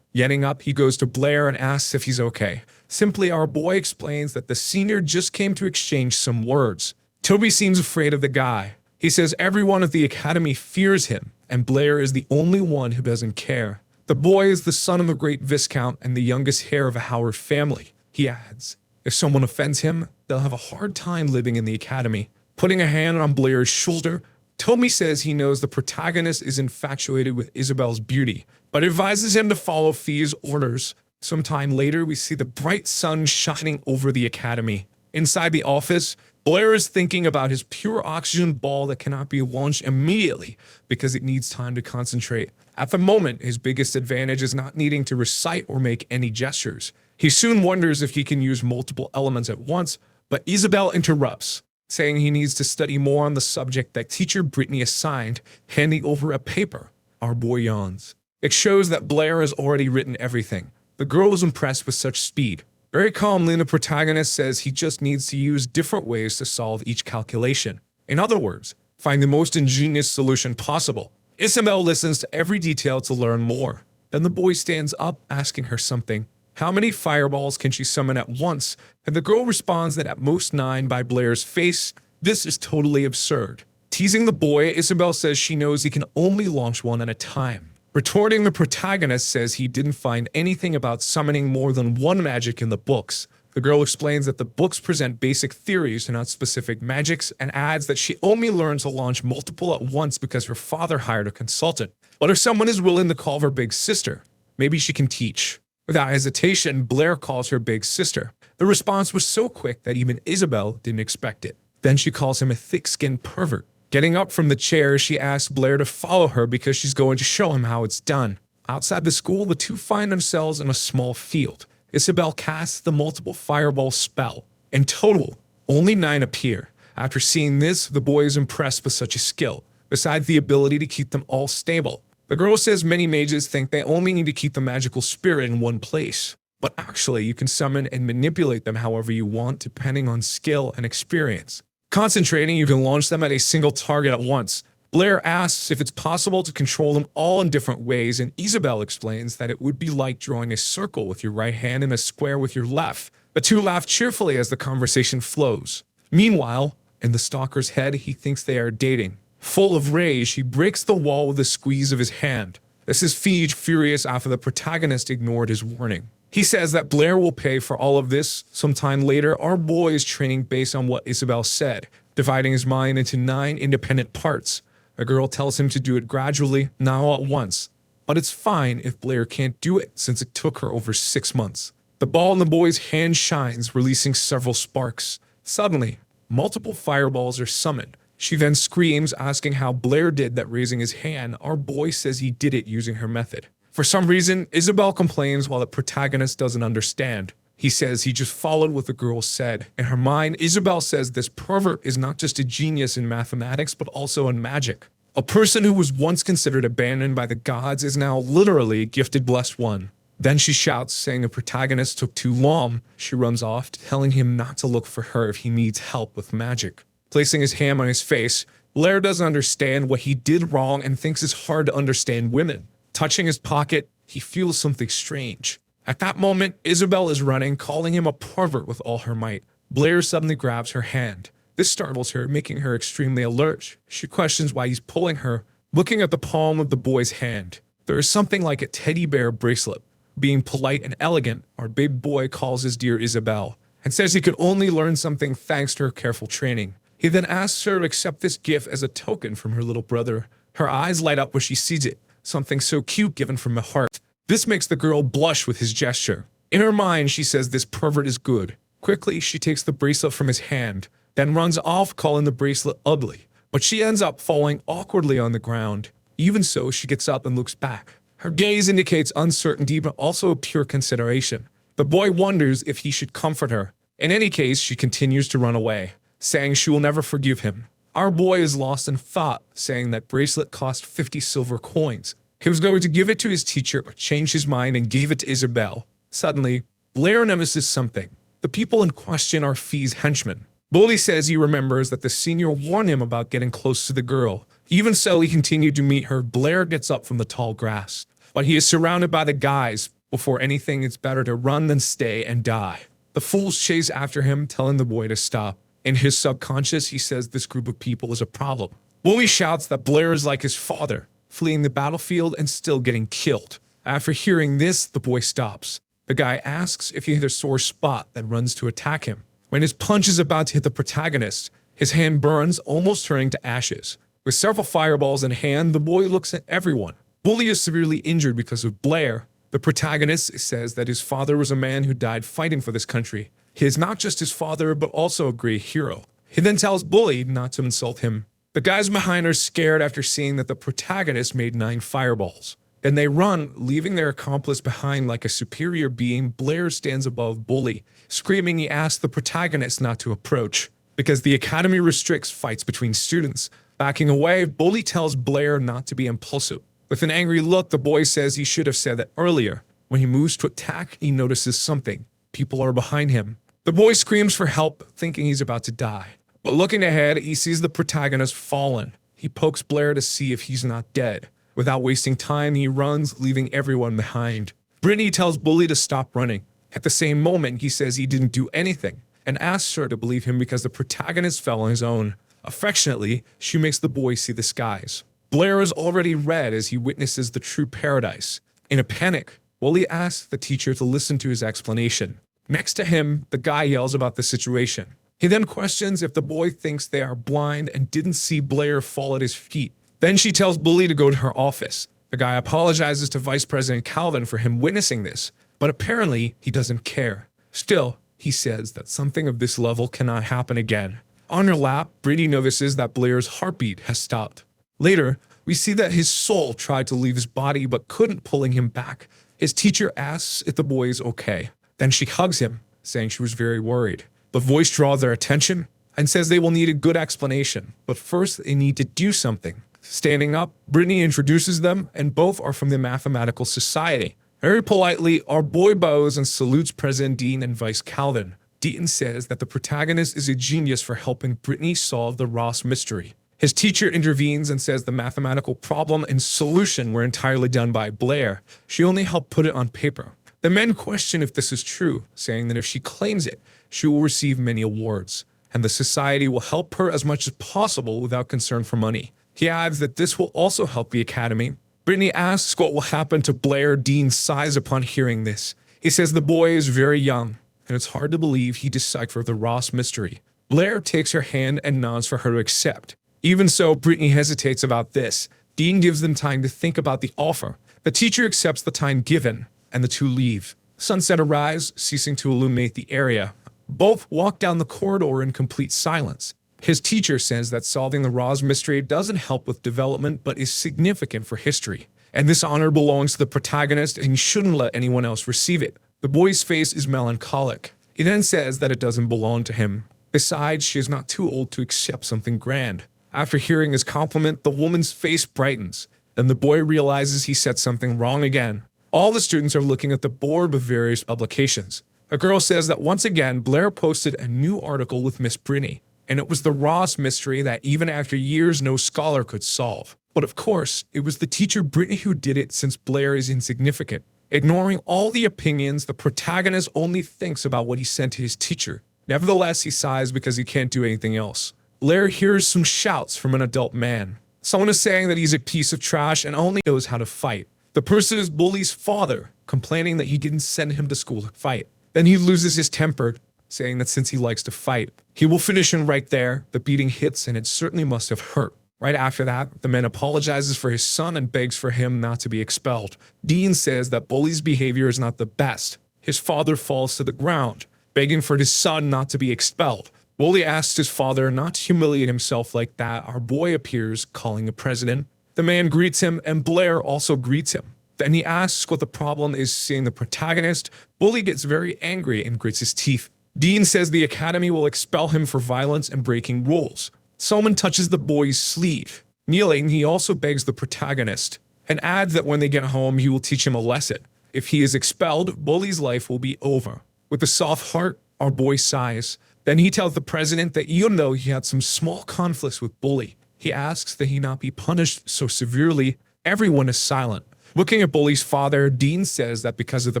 Getting up, he goes to Blair and asks if he's okay. Simply, our boy explains that the senior just came to exchange some words. Toby seems afraid of the guy. He says everyone at the academy fears him, and Blair is the only one who doesn't care. The boy is the son of a great viscount and the youngest heir of a Howard family. He adds, if someone offends him, they'll have a hard time living in the academy. Putting a hand on Blair's shoulder, Toby says he knows the protagonist is infatuated with Isabel's beauty, but advises him to follow Fee's orders. Sometime later, we see the bright sun shining over the academy. Inside the office, Blair is thinking about his pure oxygen ball that cannot be launched immediately because it needs time to concentrate. At the moment, his biggest advantage is not needing to recite or make any gestures. He soon wonders if he can use multiple elements at once, but Isabel interrupts, saying he needs to study more on the subject that teacher Brittany assigned, handing over a paper. Our boy yawns. It shows that Blair has already written everything. The girl is impressed with such speed. Very calmly, the protagonist says he just needs to use different ways to solve each calculation. In other words, find the most ingenious solution possible. Isabel listens to every detail to learn more. Then the boy stands up, asking her something. How many fireballs can she summon at once? And the girl responds that at most 9 by Blair's face. This is totally absurd. Teasing the boy, Isabel says she knows he can only launch one at a time. Retorting, the protagonist says he didn't find anything about summoning more than one magic in the books. The girl explains that the books present basic theories and not specific magics, and adds that she only learned to launch multiple at once because her father hired a consultant. But if someone is willing to call her big sister, maybe she can teach. Without hesitation, Blair calls her big sister. The response was so quick that even Isabel didn't expect it. Then she calls him a thick-skinned pervert. Getting up from the chair, she asks Blair to follow her because she's going to show him how it's done. Outside the school, the two find themselves in a small field. Isabel casts the multiple fireball spell. In total, only 9 appear. After seeing this, the boy is impressed with such a skill, besides the ability to keep them all stable. The girl says many mages think they only need to keep the magical spirit in one place, but actually you can summon and manipulate them however you want depending on skill and experience. Concentrating, you can launch them at a single target at once. Blair asks if it's possible to control them all in different ways, and Isabel explains that it would be like drawing a circle with your right hand and a square with your left. The two laugh cheerfully as the conversation flows. Meanwhile, in the stalker's head, he thinks they are dating. Full of rage, he breaks the wall with a squeeze of his hand. This is Feige furious after the protagonist ignored his warning. He says that Blair will pay for all of this. Sometime later, our boy is training based on what Isabel said, dividing his mind into 9 independent parts. The girl tells him to do it gradually, not all at once. But it's fine if Blair can't do it, since it took her over 6 months. The ball in the boy's hand shines, releasing several sparks. Suddenly, multiple fireballs are summoned. She then screams, asking how Blair did that, raising his hand. Our boy says he did it using her method. For some reason, Isabel complains while the protagonist doesn't understand. He says he just followed what the girl said. In her mind, Isabel says this pervert is not just a genius in mathematics, but also in magic. A person who was once considered abandoned by the gods is now literally a gifted blessed one. Then she shouts, saying the protagonist took too long. She runs off, telling him not to look for her if he needs help with magic. Placing his hand on his face, Blair doesn't understand what he did wrong and thinks it's hard to understand women. Touching his pocket, he feels something strange. At that moment, Isabel is running, calling him a pervert with all her might. Blair suddenly grabs her hand. This startles her, making her extremely alert. She questions why he's pulling her, looking at the palm of the boy's hand. There is something like a teddy bear bracelet. Being polite and elegant, our big boy calls his dear Isabel, and says he could only learn something thanks to her careful training. He then asks her to accept this gift as a token from her little brother. Her eyes light up when she sees it, something so cute given from the heart. This makes the girl blush with his gesture. In her mind, she says this pervert is good. Quickly, she takes the bracelet from his hand, then runs off calling the bracelet ugly. But she ends up falling awkwardly on the ground. Even so, she gets up and looks back. Her gaze indicates uncertainty, but also pure consideration. The boy wonders if he should comfort her. In any case, she continues to run away, saying she will never forgive him. Our boy is lost in thought, saying that bracelet cost 50 silver coins. He was going to give it to his teacher, but changed his mind and gave it to Isabel. Suddenly, Blair notices something. The people in question are Fee's henchmen. Bully says he remembers that the senior warned him about getting close to the girl. Even so, he continued to meet her. Blair gets up from the tall grass, but he is surrounded by the guys. Before anything, it's better to run than stay and die. The fools chase after him, telling the boy to stop. In his subconscious, he says this group of people is a problem. Bully shouts that Blair is like his father, fleeing the battlefield and still getting killed. After hearing this, the boy stops. The guy asks if he hit a sore spot, then runs to attack him. When his punch is about to hit the protagonist, his hand burns, almost turning to ashes. With several fireballs in hand, the boy looks at everyone. Bully is severely injured because of Blair. The protagonist says that his father was a man who died fighting for this country. He is not just his father, but also a great hero. He then tells Bully not to insult him. The guys behind are scared after seeing that the protagonist made 9 fireballs. Then they run, leaving their accomplice behind like a superior being. Blair stands above Bully. Screaming, he asks the protagonist not to approach, because the academy restricts fights between students. Backing away, Bully tells Blair not to be impulsive. With an angry look, the boy says he should have said that earlier. When he moves to attack, he notices something. People are behind him. The boy screams for help, thinking he's about to die. But looking ahead, he sees the protagonist fallen. He pokes Blair to see if he's not dead. Without wasting time, he runs, leaving everyone behind. Brittany tells Bully to stop running. At the same moment, he says he didn't do anything, and asks her to believe him because the protagonist fell on his own. Affectionately, she makes the boy see the skies. Blair is already red as he witnesses the true paradise. In a panic, Bully asks the teacher to listen to his explanation. Next to him, the guy yells about the situation. He then questions if the boy thinks they are blind and didn't see Blair fall at his feet. Then she tells Bully to go to her office. The guy apologizes to Vice President Calvin for him witnessing this, but apparently he doesn't care. Still, he says that something of this level cannot happen again. On her lap, Brittany notices that Blair's heartbeat has stopped. Later, we see that his soul tried to leave his body but couldn't, pulling him back. His teacher asks if the boy is okay. Then she hugs him, saying she was very worried. The voice draws their attention and says they will need a good explanation, but first they need to do something. Standing up, Brittany introduces them, and both are from the Mathematical Society. Very politely, our boy bows and salutes President Dean and Vice Calvin. Dean says that the protagonist is a genius for helping Brittany solve the Ross mystery. His teacher intervenes and says the mathematical problem and solution were entirely done by Blair. She only helped put it on paper. The men question if this is true, saying that if she claims it, she will receive many awards, and the society will help her as much as possible without concern for money. He adds that this will also help the academy. Brittany asks what will happen to Blair. Dean sighs upon hearing this. He says the boy is very young, and it's hard to believe he deciphered the Ross mystery. Blair takes her hand and nods for her to accept. Even so, Brittany hesitates about this. Dean gives them time to think about the offer. The teacher accepts the time given, and the two leave. Sunset arrives, ceasing to illuminate the area. Both walk down the corridor in complete silence. His teacher says that solving the Ross mystery doesn't help with development but is significant for history. And this honor belongs to the protagonist and he shouldn't let anyone else receive it. The boy's face is melancholic. He then says that it doesn't belong to him. Besides, she is not too old to accept something grand. After hearing his compliment, the woman's face brightens. Then the boy realizes he said something wrong again. All the students are looking at the board with various publications. A girl says that once again, Blair posted a new article with Miss Brittany. And it was the Ross mystery that even after years no scholar could solve. But of course, it was the teacher Brittany who did it since Blair is insignificant. Ignoring all the opinions, the protagonist only thinks about what he sent to his teacher. Nevertheless, he sighs because he can't do anything else. Blair hears some shouts from an adult man. Someone is saying that he's a piece of trash and only knows how to fight. The person is Bully's father, complaining that he didn't send him to school to fight. Then he loses his temper, saying that since he likes to fight, he will finish him right there. The beating hits and it certainly must have hurt. Right after that, the man apologizes for his son and begs for him not to be expelled. Dean says that Bully's behavior is not the best. His father falls to the ground, begging for his son not to be expelled. Bully asks his father not to humiliate himself like that. Our boy appears, calling the president. The man greets him and Blair also greets him. Then he asks what the problem is seeing the protagonist. Bully gets very angry and grits his teeth. Dean says the academy will expel him for violence and breaking rules. Someone touches the boy's sleeve. Kneeling, he also begs the protagonist and adds that when they get home, he will teach him a lesson. If he is expelled, Bully's life will be over. With a soft heart, our boy sighs. Then he tells the president that even though he had some small conflicts with Bully, he asks that he not be punished so severely. Everyone is silent. Looking at Bully's father, Dean says that because of the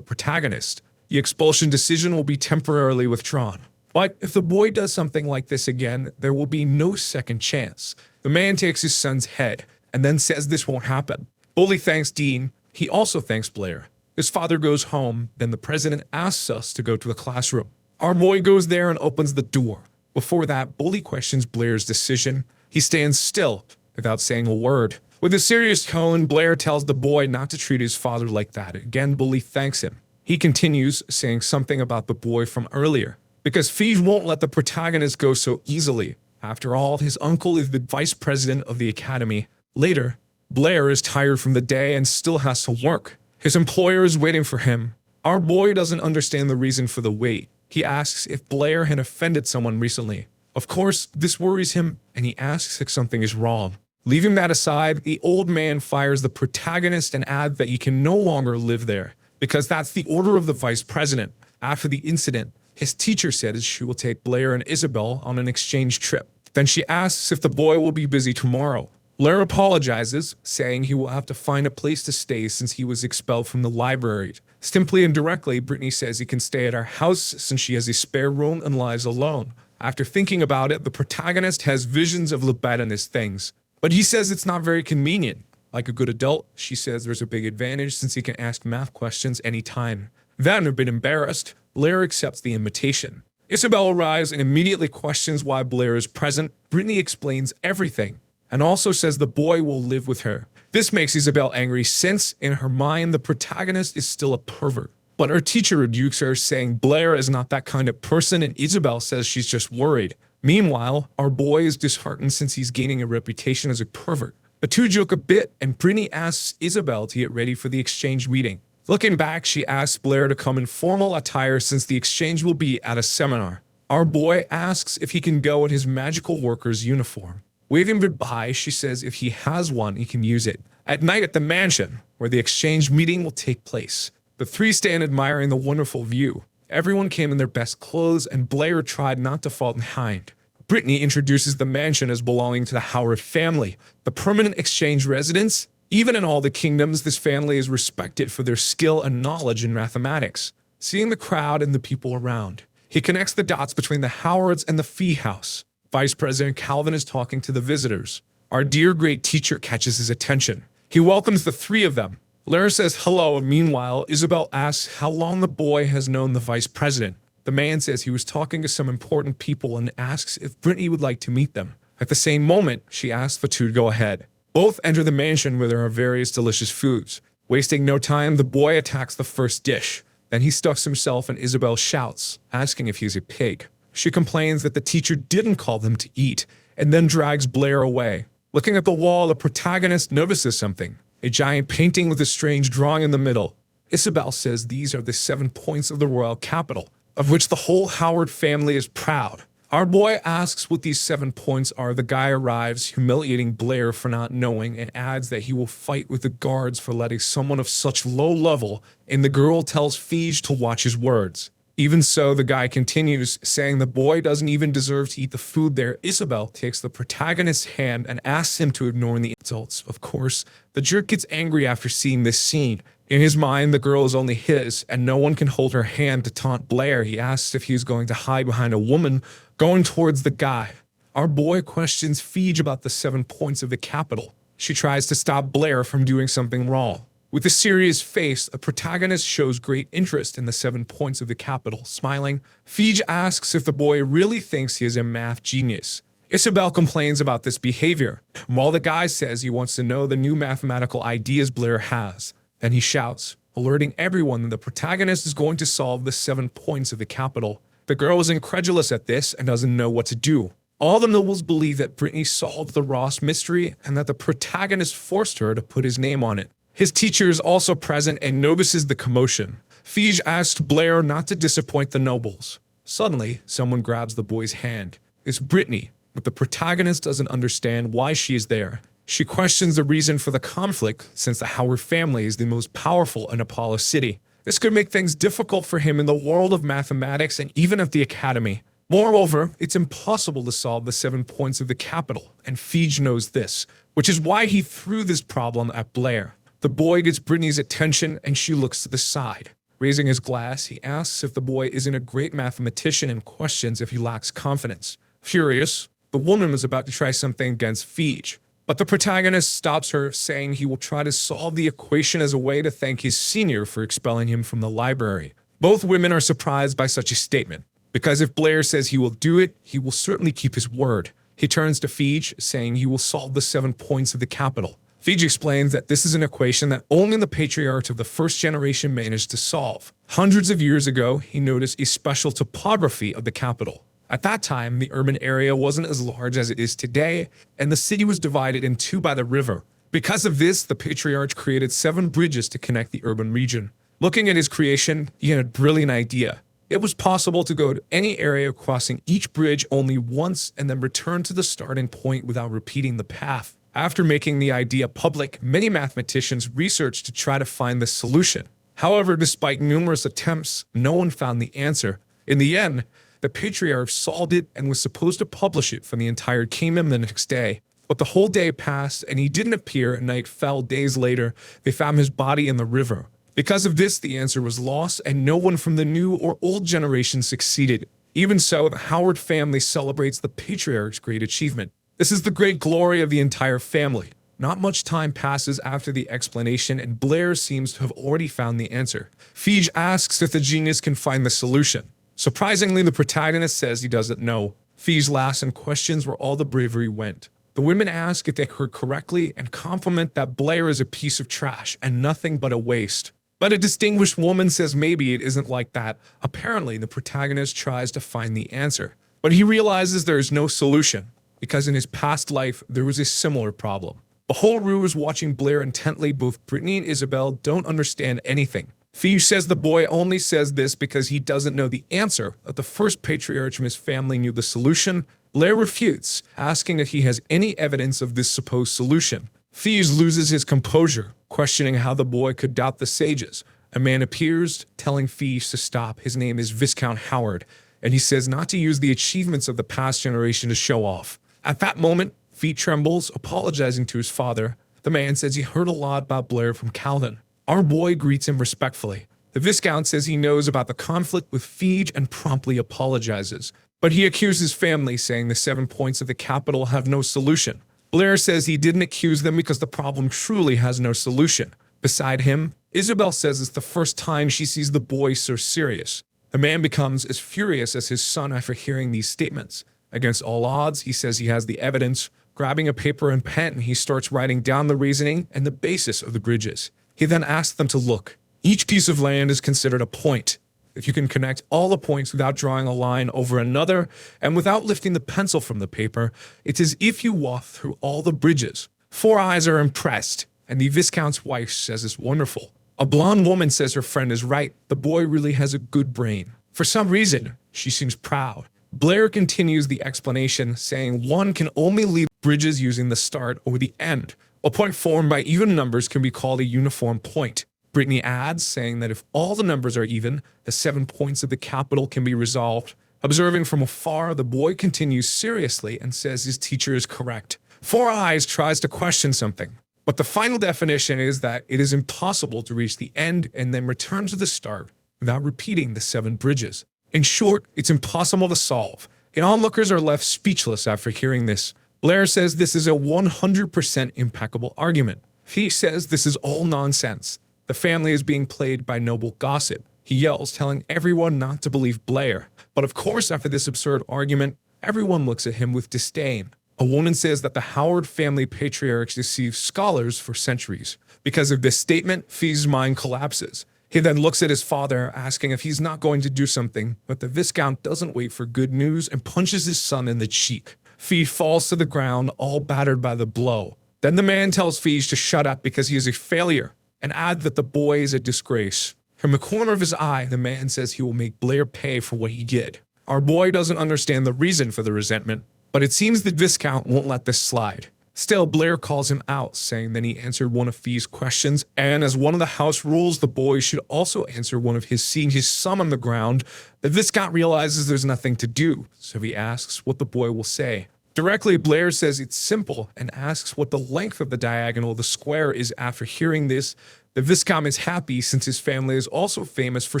protagonist, the expulsion decision will be temporarily withdrawn. But if the boy does something like this again, there will be no second chance. The man takes his son's head and then says this won't happen. Bully thanks Dean. He also thanks Blair. His father goes home. Then the president asks us to go to the classroom. Our boy goes there and opens the door. Before that, Bully questions Blair's decision. He stands still without saying a word. With a serious tone, Blair tells the boy not to treat his father like that. Again, Bully thanks him. He continues, saying something about the boy from earlier, because Fee won't let the protagonist go so easily. After all, his uncle is the vice president of the academy. Later, Blair is tired from the day and still has to work. His employer is waiting for him. Our boy doesn't understand the reason for the wait. He asks if Blair had offended someone recently. Of course, this worries him, and he asks if something is wrong. Leaving that aside, the old man fires the protagonist and adds that he can no longer live there, because that's the order of the vice president. After the incident, his teacher says she will take Blair and Isabel on an exchange trip. Then she asks if the boy will be busy tomorrow. Blair apologizes, saying he will have to find a place to stay since he was expelled from the library. Simply and directly, Brittany says he can stay at our house since she has a spare room and lies alone. After thinking about it, the protagonist has visions of libidinous things. But he says it's not very convenient. Like a good adult, she says there's a big advantage since he can ask math questions anytime. Then, a bit embarrassed, Blair accepts the invitation. Isabel arrives and immediately questions why Blair is present. Brittany explains everything and also says the boy will live with her. This makes Isabel angry since, in her mind, the protagonist is still a pervert. But her teacher rebukes her, saying Blair is not that kind of person, and Isabel says she's just worried. Meanwhile, our boy is disheartened since he's gaining a reputation as a pervert. The two joke a bit, and Brittany asks Isabel to get ready for the exchange meeting. Looking back, she asks Blair to come in formal attire since the exchange will be at a seminar. Our boy asks if he can go in his magical worker's uniform. Waving goodbye, she says if he has one, he can use it. At night at the mansion, where the exchange meeting will take place, the three stand admiring the wonderful view. Everyone came in their best clothes, and Blair tried not to fall behind. Brittany introduces the mansion as belonging to the Howard family, the permanent exchange residents. Even in all the kingdoms, this family is respected for their skill and knowledge in mathematics. Seeing the crowd and the people around, he connects the dots between the Howards and the Fee House. Vice President Calvin is talking to the visitors. Our dear great teacher catches his attention. He welcomes the three of them. Blair says hello, and meanwhile, Isabel asks how long the boy has known the vice president. The man says he was talking to some important people and asks if Brittany would like to meet them. At the same moment, she asks the two to go ahead. Both enter the mansion where there are various delicious foods. Wasting no time, the boy attacks the first dish. Then he stuffs himself and Isabel shouts, asking if he's a pig. She complains that the teacher didn't call them to eat, and then drags Blair away. Looking at the wall, the protagonist notices something. A giant painting with a strange drawing in the middle. Isabel says these are the 7 points of the royal capital, of which the whole Howard family is proud. Our boy asks what these 7 points are. The guy arrives, humiliating Blair for not knowing, and adds that he will fight with the guards for letting someone of such low level, and the girl tells Fee to watch his words. Even so, the guy continues, saying the boy doesn't even deserve to eat the food there. Isabel takes the protagonist's hand and asks him to ignore the insults. Of course, the jerk gets angry after seeing this scene. In his mind, the girl is only his, and no one can hold her hand to taunt Blair. He asks if he's going to hide behind a woman, going towards the guy. Our boy questions Fee about the 7 points of the capital. She tries to stop Blair from doing something wrong. With a serious face, the protagonist shows great interest in the 7 points of the capital. Smiling, Fee asks if the boy really thinks he is a math genius. Isabel complains about this behavior, while the guy says he wants to know the new mathematical ideas Blair has. Then he shouts, alerting everyone that the protagonist is going to solve the 7 points of the capital. The girl is incredulous at this and doesn't know what to do. All the nobles believe that Brittany solved the Ross mystery and that the protagonist forced her to put his name on it. His teacher is also present and notices the commotion. Fee asks Blair not to disappoint the nobles. Suddenly, someone grabs the boy's hand. It's Brittany, but the protagonist doesn't understand why she is there. She questions the reason for the conflict, since the Howard family is the most powerful in Apollo City. This could make things difficult for him in the world of mathematics and even at the academy. Moreover, it's impossible to solve the 7 points of the capital, and Fee knows this, which is why he threw this problem at Blair. The boy gets Brittany's attention, and she looks to the side. Raising his glass, he asks if the boy isn't a great mathematician and questions if he lacks confidence. Furious, the woman is about to try something against Fee, but the protagonist stops her, saying he will try to solve the equation as a way to thank his senior for expelling him from the library. Both women are surprised by such a statement, because if Blair says he will do it, he will certainly keep his word. He turns to Fee, saying he will solve the 7 points of the capital. Fee explains that this is an equation that only the patriarchs of the first generation managed to solve. Hundreds of years ago, he noticed a special topography of the capital. At that time, the urban area wasn't as large as it is today, and the city was divided in two by the river. Because of this, the patriarch created 7 bridges to connect the urban region. Looking at his creation, he had a brilliant idea. It was possible to go to any area crossing each bridge only once and then return to the starting point without repeating the path. After making the idea public, many mathematicians researched to try to find the solution. However, despite numerous attempts, no one found the answer. In the end, the patriarch solved it and was supposed to publish it for the entire kingdom the next day. But the whole day passed and he didn't appear, and night fell. Days later, they found his body in the river. Because of this, the answer was lost and no one from the new or old generation succeeded. Even so, the Howard family celebrates the patriarch's great achievement. This is the great glory of the entire family. Not much time passes after the explanation, and Blair seems to have already found the answer. Feige asks if the genius can find the solution. Surprisingly, the protagonist says he doesn't know. Feige laughs and questions where all the bravery went. The women ask if they heard correctly and compliment that Blair is a piece of trash and nothing but a waste. But a distinguished woman says maybe it isn't like that. Apparently, the protagonist tries to find the answer, but he realizes there is no solution, because in his past life, there was a similar problem. The whole room is watching Blair intently. Both Brittany and Isabel don't understand anything. Feige says the boy only says this because he doesn't know the answer, that the first patriarch from his family knew the solution. Blair refutes, asking if he has any evidence of this supposed solution. Feige loses his composure, questioning how the boy could doubt the sages. A man appears, telling Feige to stop. His name is Viscount Howard, and he says not to use the achievements of the past generation to show off. At that moment, Feige trembles, apologizing to his father. The man says he heard a lot about Blair from Calvin. Our boy greets him respectfully. The Viscount says he knows about the conflict with Feige and promptly apologizes. But he accuses family, saying the 7 points of the capital have no solution. Blair says he didn't accuse them because the problem truly has no solution. Beside him, Isabel says it's the first time she sees the boy so serious. The man becomes as furious as his son after hearing these statements. Against all odds, he says he has the evidence. Grabbing a paper and pen, he starts writing down the reasoning and the basis of the bridges. He then asks them to look. Each piece of land is considered a point. If you can connect all the points without drawing a line over another and without lifting the pencil from the paper, it's as if you walk through all the bridges. Four Eyes are impressed, and the Viscount's wife says it's wonderful. A blonde woman says her friend is right. The boy really has a good brain. For some reason, she seems proud. Blair continues the explanation, saying one can only lead bridges using the start or the end. A point formed by even numbers can be called a uniform point. Brittany adds, saying that if all the numbers are even, the 7 points of the capital can be resolved. Observing from afar, the boy continues seriously and says his teacher is correct. Four Eyes tries to question something, but the final definition is that it is impossible to reach the end and then return to the start without repeating the 7 bridges. In short, it's impossible to solve, and onlookers are left speechless after hearing this. Blair says this is a 100% impeccable argument. He says this is all nonsense. The family is being played by noble gossip. He yells, telling everyone not to believe Blair. But of course, after this absurd argument, everyone looks at him with disdain. A woman says that the Howard family patriarchs deceived scholars for centuries. Because of this statement, Feige's mind collapses. He then looks at his father, asking if he's not going to do something, but the Viscount doesn't wait for good news and punches his son in the cheek. Feige falls to the ground, all battered by the blow. Then the man tells Feige to shut up because he is a failure, and adds that the boy is a disgrace. From the corner of his eye, the man says he will make Blair pay for what he did. Our boy doesn't understand the reason for the resentment, but it seems the Viscount won't let this slide. Still, Blair calls him out, saying that he answered one of Feige's questions, and as one of the house rules, the boy should also answer one of his. Seeing his son on the ground, the Viscount realizes there's nothing to do, so he asks what the boy will say. Directly, Blair says it's simple and asks what the length of the diagonal of the square is. After hearing this, the Viscount is happy since his family is also famous for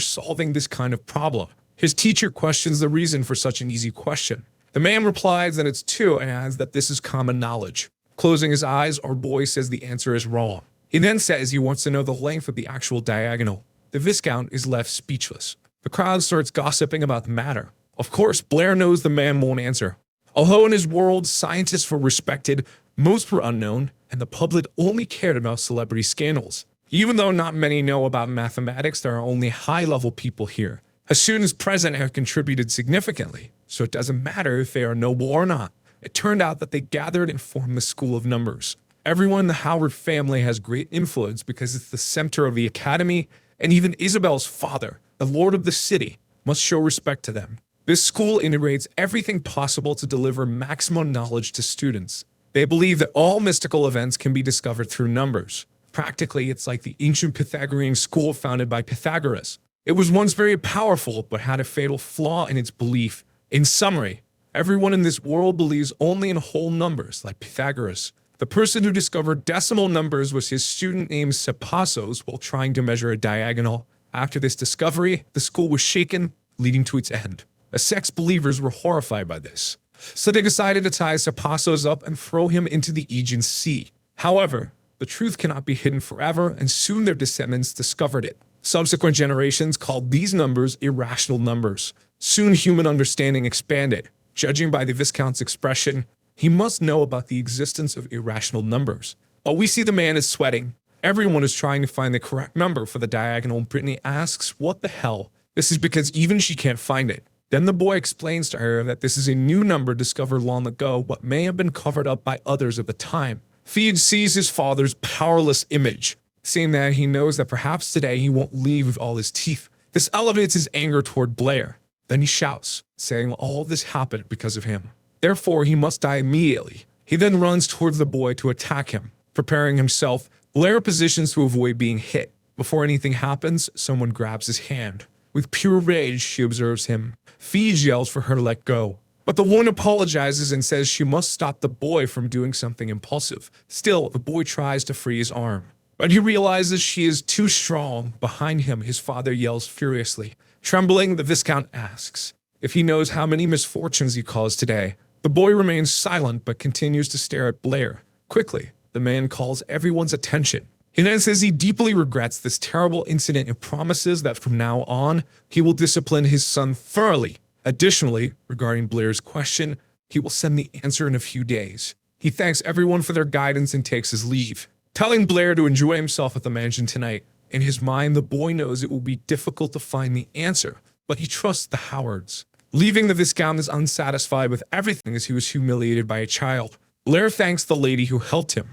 solving this kind of problem. His teacher questions the reason for such an easy question. The man replies that it's 2 and adds that this is common knowledge. Closing his eyes, our boy says the answer is wrong. He then says he wants to know the length of the actual diagonal. The Viscount is left speechless. The crowd starts gossiping about the matter. Of course, Blair knows the man won't answer. Although in his world, scientists were respected, most were unknown, and the public only cared about celebrity scandals. Even though not many know about mathematics, there are only high-level people here. As students present have contributed significantly, so it doesn't matter if they are noble or not. It turned out that they gathered and formed the School of Numbers. Everyone in the Howard family has great influence because it's the center of the academy, and even Isabel's father, the lord of the city, must show respect to them. This school integrates everything possible to deliver maximum knowledge to students. They believe that all mystical events can be discovered through numbers. Practically, it's like the ancient Pythagorean school founded by Pythagoras. It was once very powerful, but had a fatal flaw in its belief. In summary, everyone in this world believes only in whole numbers, like Pythagoras. The person who discovered decimal numbers was his student named Sepassos while trying to measure a diagonal. After this discovery, the school was shaken, leading to its end. The sex believers were horrified by this, so they decided to tie Sepassos up and throw him into the Aegean Sea. However, the truth cannot be hidden forever, and soon their descendants discovered it. Subsequent generations called these numbers irrational numbers. Soon human understanding expanded. Judging by the Viscount's expression, he must know about the existence of irrational numbers. While we see the man is sweating, everyone is trying to find the correct number for the diagonal. Brittany asks, "What the hell?" This is because even she can't find it. Then the boy explains to her that this is a new number discovered long ago, but may have been covered up by others at the time. Feed sees his father's powerless image, saying that he knows that perhaps today he won't leave with all his teeth. This elevates his anger toward Blair. Then he shouts, saying all this happened because of him. Therefore, he must die immediately. He then runs towards the boy to attack him. Preparing himself, Blair positions to avoid being hit. Before anything happens, someone grabs his hand. With pure rage, she observes him. Feej yells for her to let go. But the woman apologizes and says she must stop the boy from doing something impulsive. Still, the boy tries to free his arm. But he realizes she is too strong. Behind him, his father yells furiously. Trembling, the Viscount asks if he knows how many misfortunes he caused today. The boy remains silent but continues to stare at Blair. Quickly, the man calls everyone's attention. He then says he deeply regrets this terrible incident and promises that from now on, he will discipline his son thoroughly. Additionally, regarding Blair's question, he will send the answer in a few days. He thanks everyone for their guidance and takes his leave, telling Blair to enjoy himself at the mansion tonight. In his mind, the boy knows it will be difficult to find the answer, but he trusts the Howards. Leaving, the Viscount is unsatisfied with everything as he was humiliated by a child. Blair thanks the lady who helped him.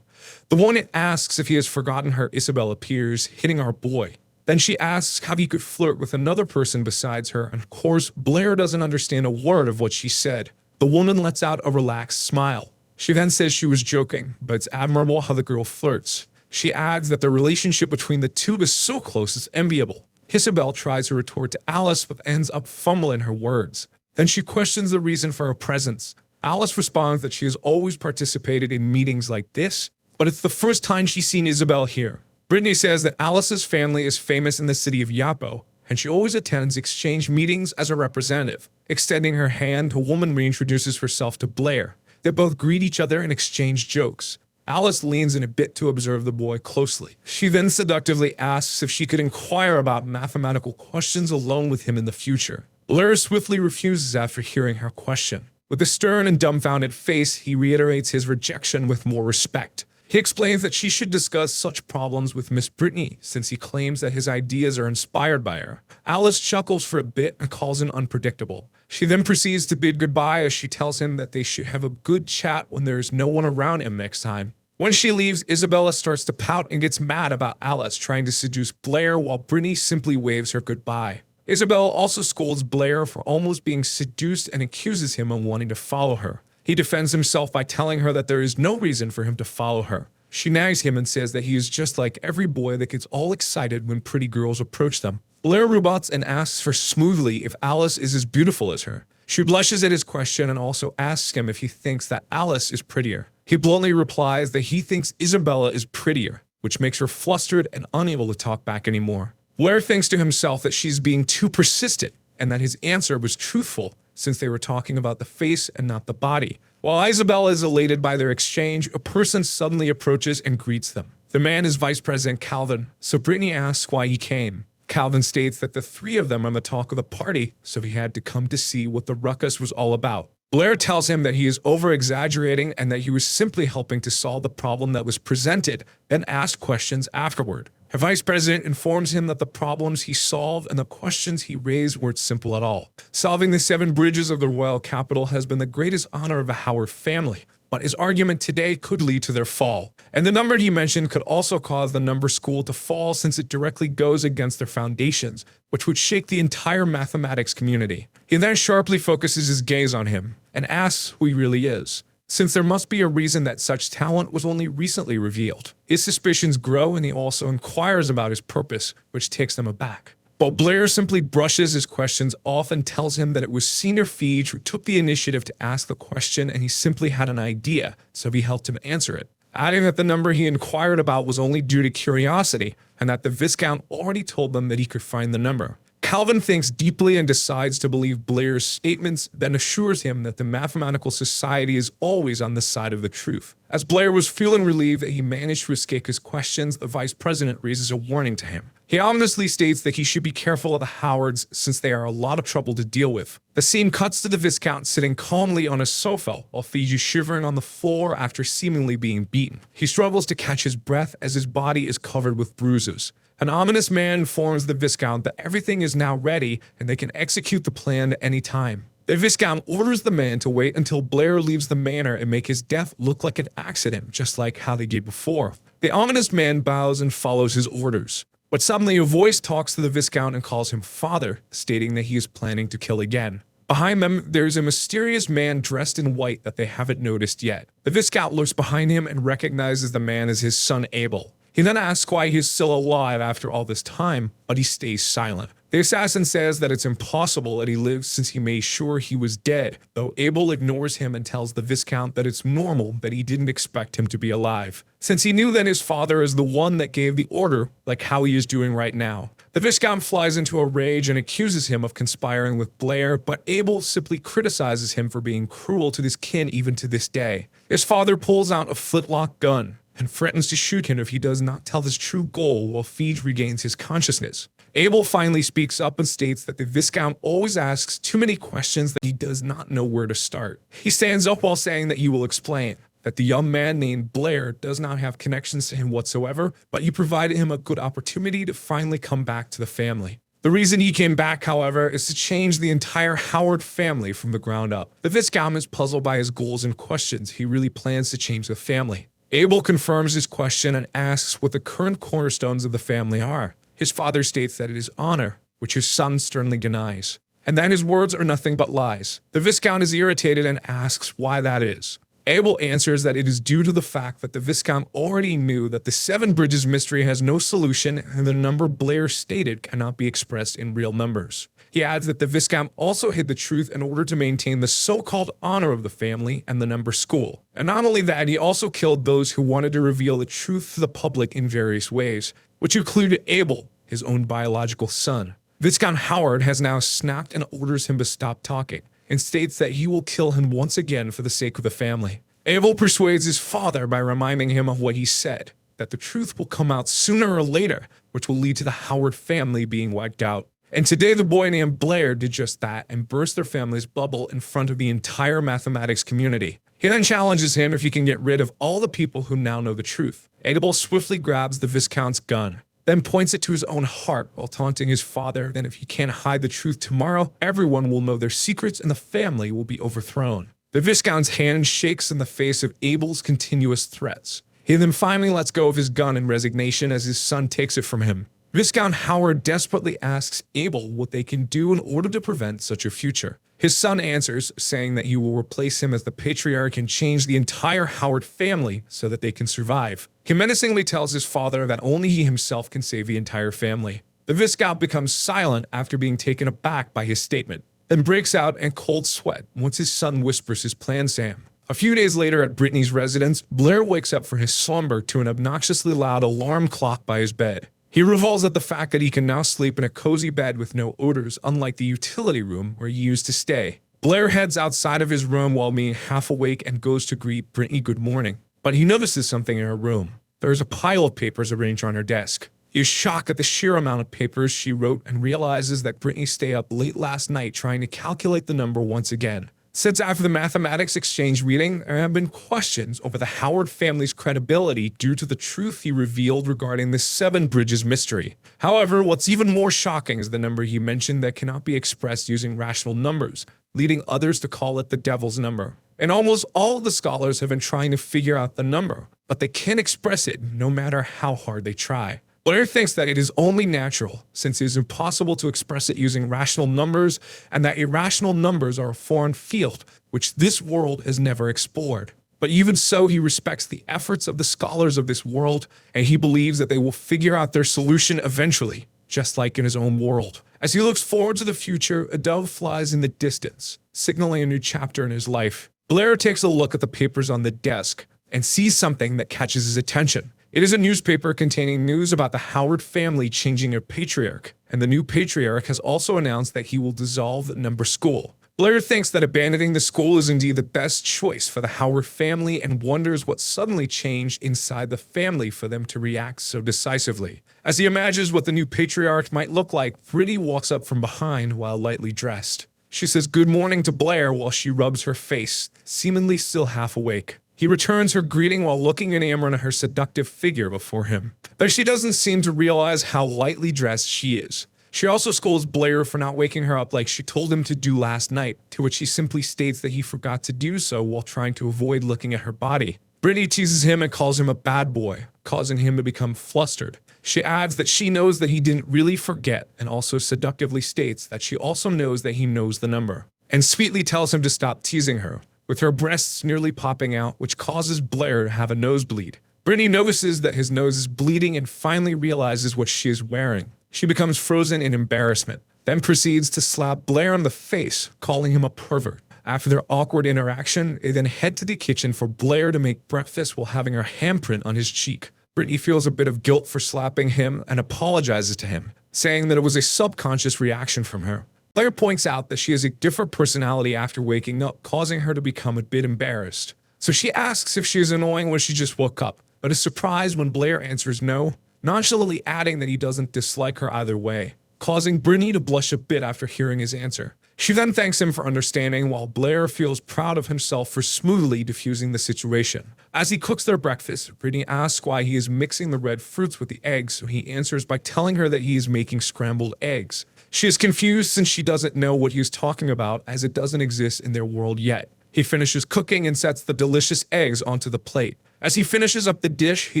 The woman asks if he has forgotten her. Isabel appears, hitting our boy. Then she asks how he could flirt with another person besides her, and of course, Blair doesn't understand a word of what she said. The woman lets out a relaxed smile. She then says she was joking, but it's admirable how the girl flirts. She adds that the relationship between the two is so close it's enviable. Isabel tries to retort to Alice, but ends up fumbling her words. Then she questions the reason for her presence. Alice responds that she has always participated in meetings like this, but it's the first time she's seen Isabel here. Brittany says that Alice's family is famous in the city of Yapo, and she always attends exchange meetings as a representative. Extending her hand, the woman reintroduces herself to Blair. They both greet each other and exchange jokes. Alice leans in a bit to observe the boy closely. She then seductively asks if she could inquire about mathematical questions alone with him in the future. Blair swiftly refuses after hearing her question. With a stern and dumbfounded face, he reiterates his rejection with more respect. He explains that she should discuss such problems with Miss Brittany, since he claims that his ideas are inspired by her. Alice chuckles for a bit and calls him unpredictable. She then proceeds to bid goodbye as she tells him that they should have a good chat when there is no one around him next time. When she leaves, Isabella starts to pout and gets mad about Alice trying to seduce Blair while Brittany simply waves her goodbye. Isabella also scolds Blair for almost being seduced and accuses him of wanting to follow her. He defends himself by telling her that there is no reason for him to follow her. She nags him and says that he is just like every boy that gets all excited when pretty girls approach them. Blair rebuts and asks her smoothly if Alice is as beautiful as her. She blushes at his question and also asks him if he thinks that Alice is prettier. He bluntly replies that he thinks Isabella is prettier, which makes her flustered and unable to talk back anymore. Blair thinks to himself that she's being too persistent and that his answer was truthful since they were talking about the face and not the body. While Isabella is elated by their exchange, a person suddenly approaches and greets them. The man is Vice President Calvin, so Brittany asks why he came. Calvin states that the three of them are the talk of the party, so he had to come to see what the ruckus was all about. Blair tells him that he is over-exaggerating and that he was simply helping to solve the problem that was presented, then ask questions afterward. The vice president informs him that the problems he solved and the questions he raised weren't simple at all. Solving the 7 bridges of the royal capital has been the greatest honor of the Howard family, but his argument today could lead to their fall. And the number he mentioned could also cause the number school to fall since it directly goes against their foundations, which would shake the entire mathematics community. He then sharply focuses his gaze on him and asks who he really is, since there must be a reason that such talent was only recently revealed. His suspicions grow and he also inquires about his purpose, which takes them aback. But Blair simply brushes his questions off and tells him that it was Senior Feege who took the initiative to ask the question and he simply had an idea, so he helped him answer it, adding that the number he inquired about was only due to curiosity and that the Viscount already told them that he could find the number. Calvin thinks deeply and decides to believe Blair's statements, then assures him that the mathematical society is always on the side of the truth. As Blair was feeling relieved that he managed to escape his questions, the vice president raises a warning to him. He ominously states that he should be careful of the Howards since they are a lot of trouble to deal with. The scene cuts to the Viscount sitting calmly on a sofa while Fiji shivering on the floor after seemingly being beaten. He struggles to catch his breath as his body is covered with bruises. An ominous man informs the Viscount that everything is now ready and they can execute the plan at any time. The Viscount orders the man to wait until Blair leaves the manor and make his death look like an accident, just like how they did before. The ominous man bows and follows his orders. But suddenly a voice talks to the Viscount and calls him father, stating that he is planning to kill again. Behind them, there's a mysterious man dressed in white that they haven't noticed yet. The Viscount looks behind him and recognizes the man as his son Abel. He then asks why he is still alive after all this time, but he stays silent. The assassin says that it's impossible that he lives since he made sure he was dead, though Abel ignores him and tells the Viscount that it's normal that he didn't expect him to be alive, since he knew that his father is the one that gave the order, like how he is doing right now. The Viscount flies into a rage and accuses him of conspiring with Blair, but Abel simply criticizes him for being cruel to his kin even to this day. His father pulls out a flintlock gun and threatens to shoot him if he does not tell his true goal while Fiji regains his consciousness. Abel finally speaks up and states that the Viscount always asks too many questions that he does not know where to start. He stands up while saying that he will explain, that the young man named Blair does not have connections to him whatsoever, but you provided him a good opportunity to finally come back to the family. The reason he came back, however, is to change the entire Howard family from the ground up. The Viscount is puzzled by his goals and questions he really plans to change the family. Abel confirms his question and asks what the current cornerstones of the family are. His father states that it is honor, which his son sternly denies, and that his words are nothing but lies. The Viscount is irritated and asks why that is. Abel answers that it is due to the fact that the Viscount already knew that the Seven Bridges mystery has no solution and the number Blair stated cannot be expressed in real numbers. He adds that the Viscount also hid the truth in order to maintain the so-called honor of the family and the number school. And not only that, he also killed those who wanted to reveal the truth to the public in various ways, which included Abel, his own biological son. Viscount Howard has now snapped and orders him to stop talking, and states that he will kill him once again for the sake of the family. Abel persuades his father by reminding him of what he said, that the truth will come out sooner or later, which will lead to the Howard family being wiped out. And today the boy named Blair did just that and burst their family's bubble in front of the entire mathematics community. He then challenges him if he can get rid of all the people who now know the truth. Abel swiftly grabs the Viscount's gun, then points it to his own heart while taunting his father that if he can't hide the truth tomorrow, everyone will know their secrets and the family will be overthrown. The Viscount's hand shakes in the face of Abel's continuous threats. He then finally lets go of his gun in resignation as his son takes it from him. Viscount Howard desperately asks Abel what they can do in order to prevent such a future. His son answers, saying that he will replace him as the patriarch and change the entire Howard family so that they can survive. He menacingly tells his father that only he himself can save the entire family. The Viscount becomes silent after being taken aback by his statement, then breaks out in cold sweat once his son whispers his plan to him. A few days later at Brittany's residence, Blair wakes up from his slumber to an obnoxiously loud alarm clock by his bed. He revolts at the fact that he can now sleep in a cozy bed with no odors, unlike the utility room where he used to stay. Blair heads outside of his room while being half awake and goes to greet Brittany good morning. But he notices something in her room. There is a pile of papers arranged on her desk. He is shocked at the sheer amount of papers she wrote and realizes that Brittany stayed up late last night trying to calculate the number once again. Since after the mathematics exchange reading, there have been questions over the Howard family's credibility due to the truth he revealed regarding the Seven Bridges mystery. However, what's even more shocking is the number he mentioned that cannot be expressed using rational numbers, leading others to call it the devil's number. And almost all of the scholars have been trying to figure out the number, but they can't express it no matter how hard they try. Blair thinks that it is only natural, since it is impossible to express it using rational numbers, and that irrational numbers are a foreign field, which this world has never explored. But even so, he respects the efforts of the scholars of this world, and he believes that they will figure out their solution eventually, just like in his own world. As he looks forward to the future, a dove flies in the distance, signaling a new chapter in his life. Blair takes a look at the papers on the desk and sees something that catches his attention. It is a newspaper containing news about the Howard family changing their patriarch. and the new patriarch has also announced that he will dissolve the number school. Blair thinks that abandoning the school is indeed the best choice for the Howard family and wonders what suddenly changed inside the family for them to react so decisively. As he imagines what the new patriarch might look like, Brittany walks up from behind while lightly dressed. She says good morning to Blair while she rubs her face, seemingly still half awake. He returns her greeting while looking enamored at her seductive figure before him. But she doesn't seem to realize how lightly dressed she is. She also scolds Blair for not waking her up like she told him to do last night, to which he simply states that he forgot to do so while trying to avoid looking at her body. Brittany teases him and calls him a bad boy, causing him to become flustered. She adds that she knows that he didn't really forget and also seductively states that she also knows that he knows the number, and sweetly tells him to stop teasing her, with her breasts nearly popping out, which causes Blair to have a nosebleed. Brittany notices that his nose is bleeding and finally realizes what she is wearing. She becomes frozen in embarrassment, then proceeds to slap Blair on the face, calling him a pervert. After their awkward interaction, they then head to the kitchen for Blair to make breakfast while having her handprint on his cheek. Brittany feels a bit of guilt for slapping him and apologizes to him, saying that it was a subconscious reaction from her. Blair points out that she has a different personality after waking up, causing her to become a bit embarrassed. So she asks if she is annoying when she just woke up, but is surprised when Blair answers no, nonchalantly adding that he doesn't dislike her either way, causing Brittany to blush a bit after hearing his answer. She then thanks him for understanding, while Blair feels proud of himself for smoothly diffusing the situation. As he cooks their breakfast, Brittany asks why he is mixing the red fruits with the eggs, so he answers by telling her that he is making scrambled eggs. She is confused since she doesn't know what he is talking about, as it doesn't exist in their world yet. He finishes cooking and sets the delicious eggs onto the plate. As he finishes up the dish, he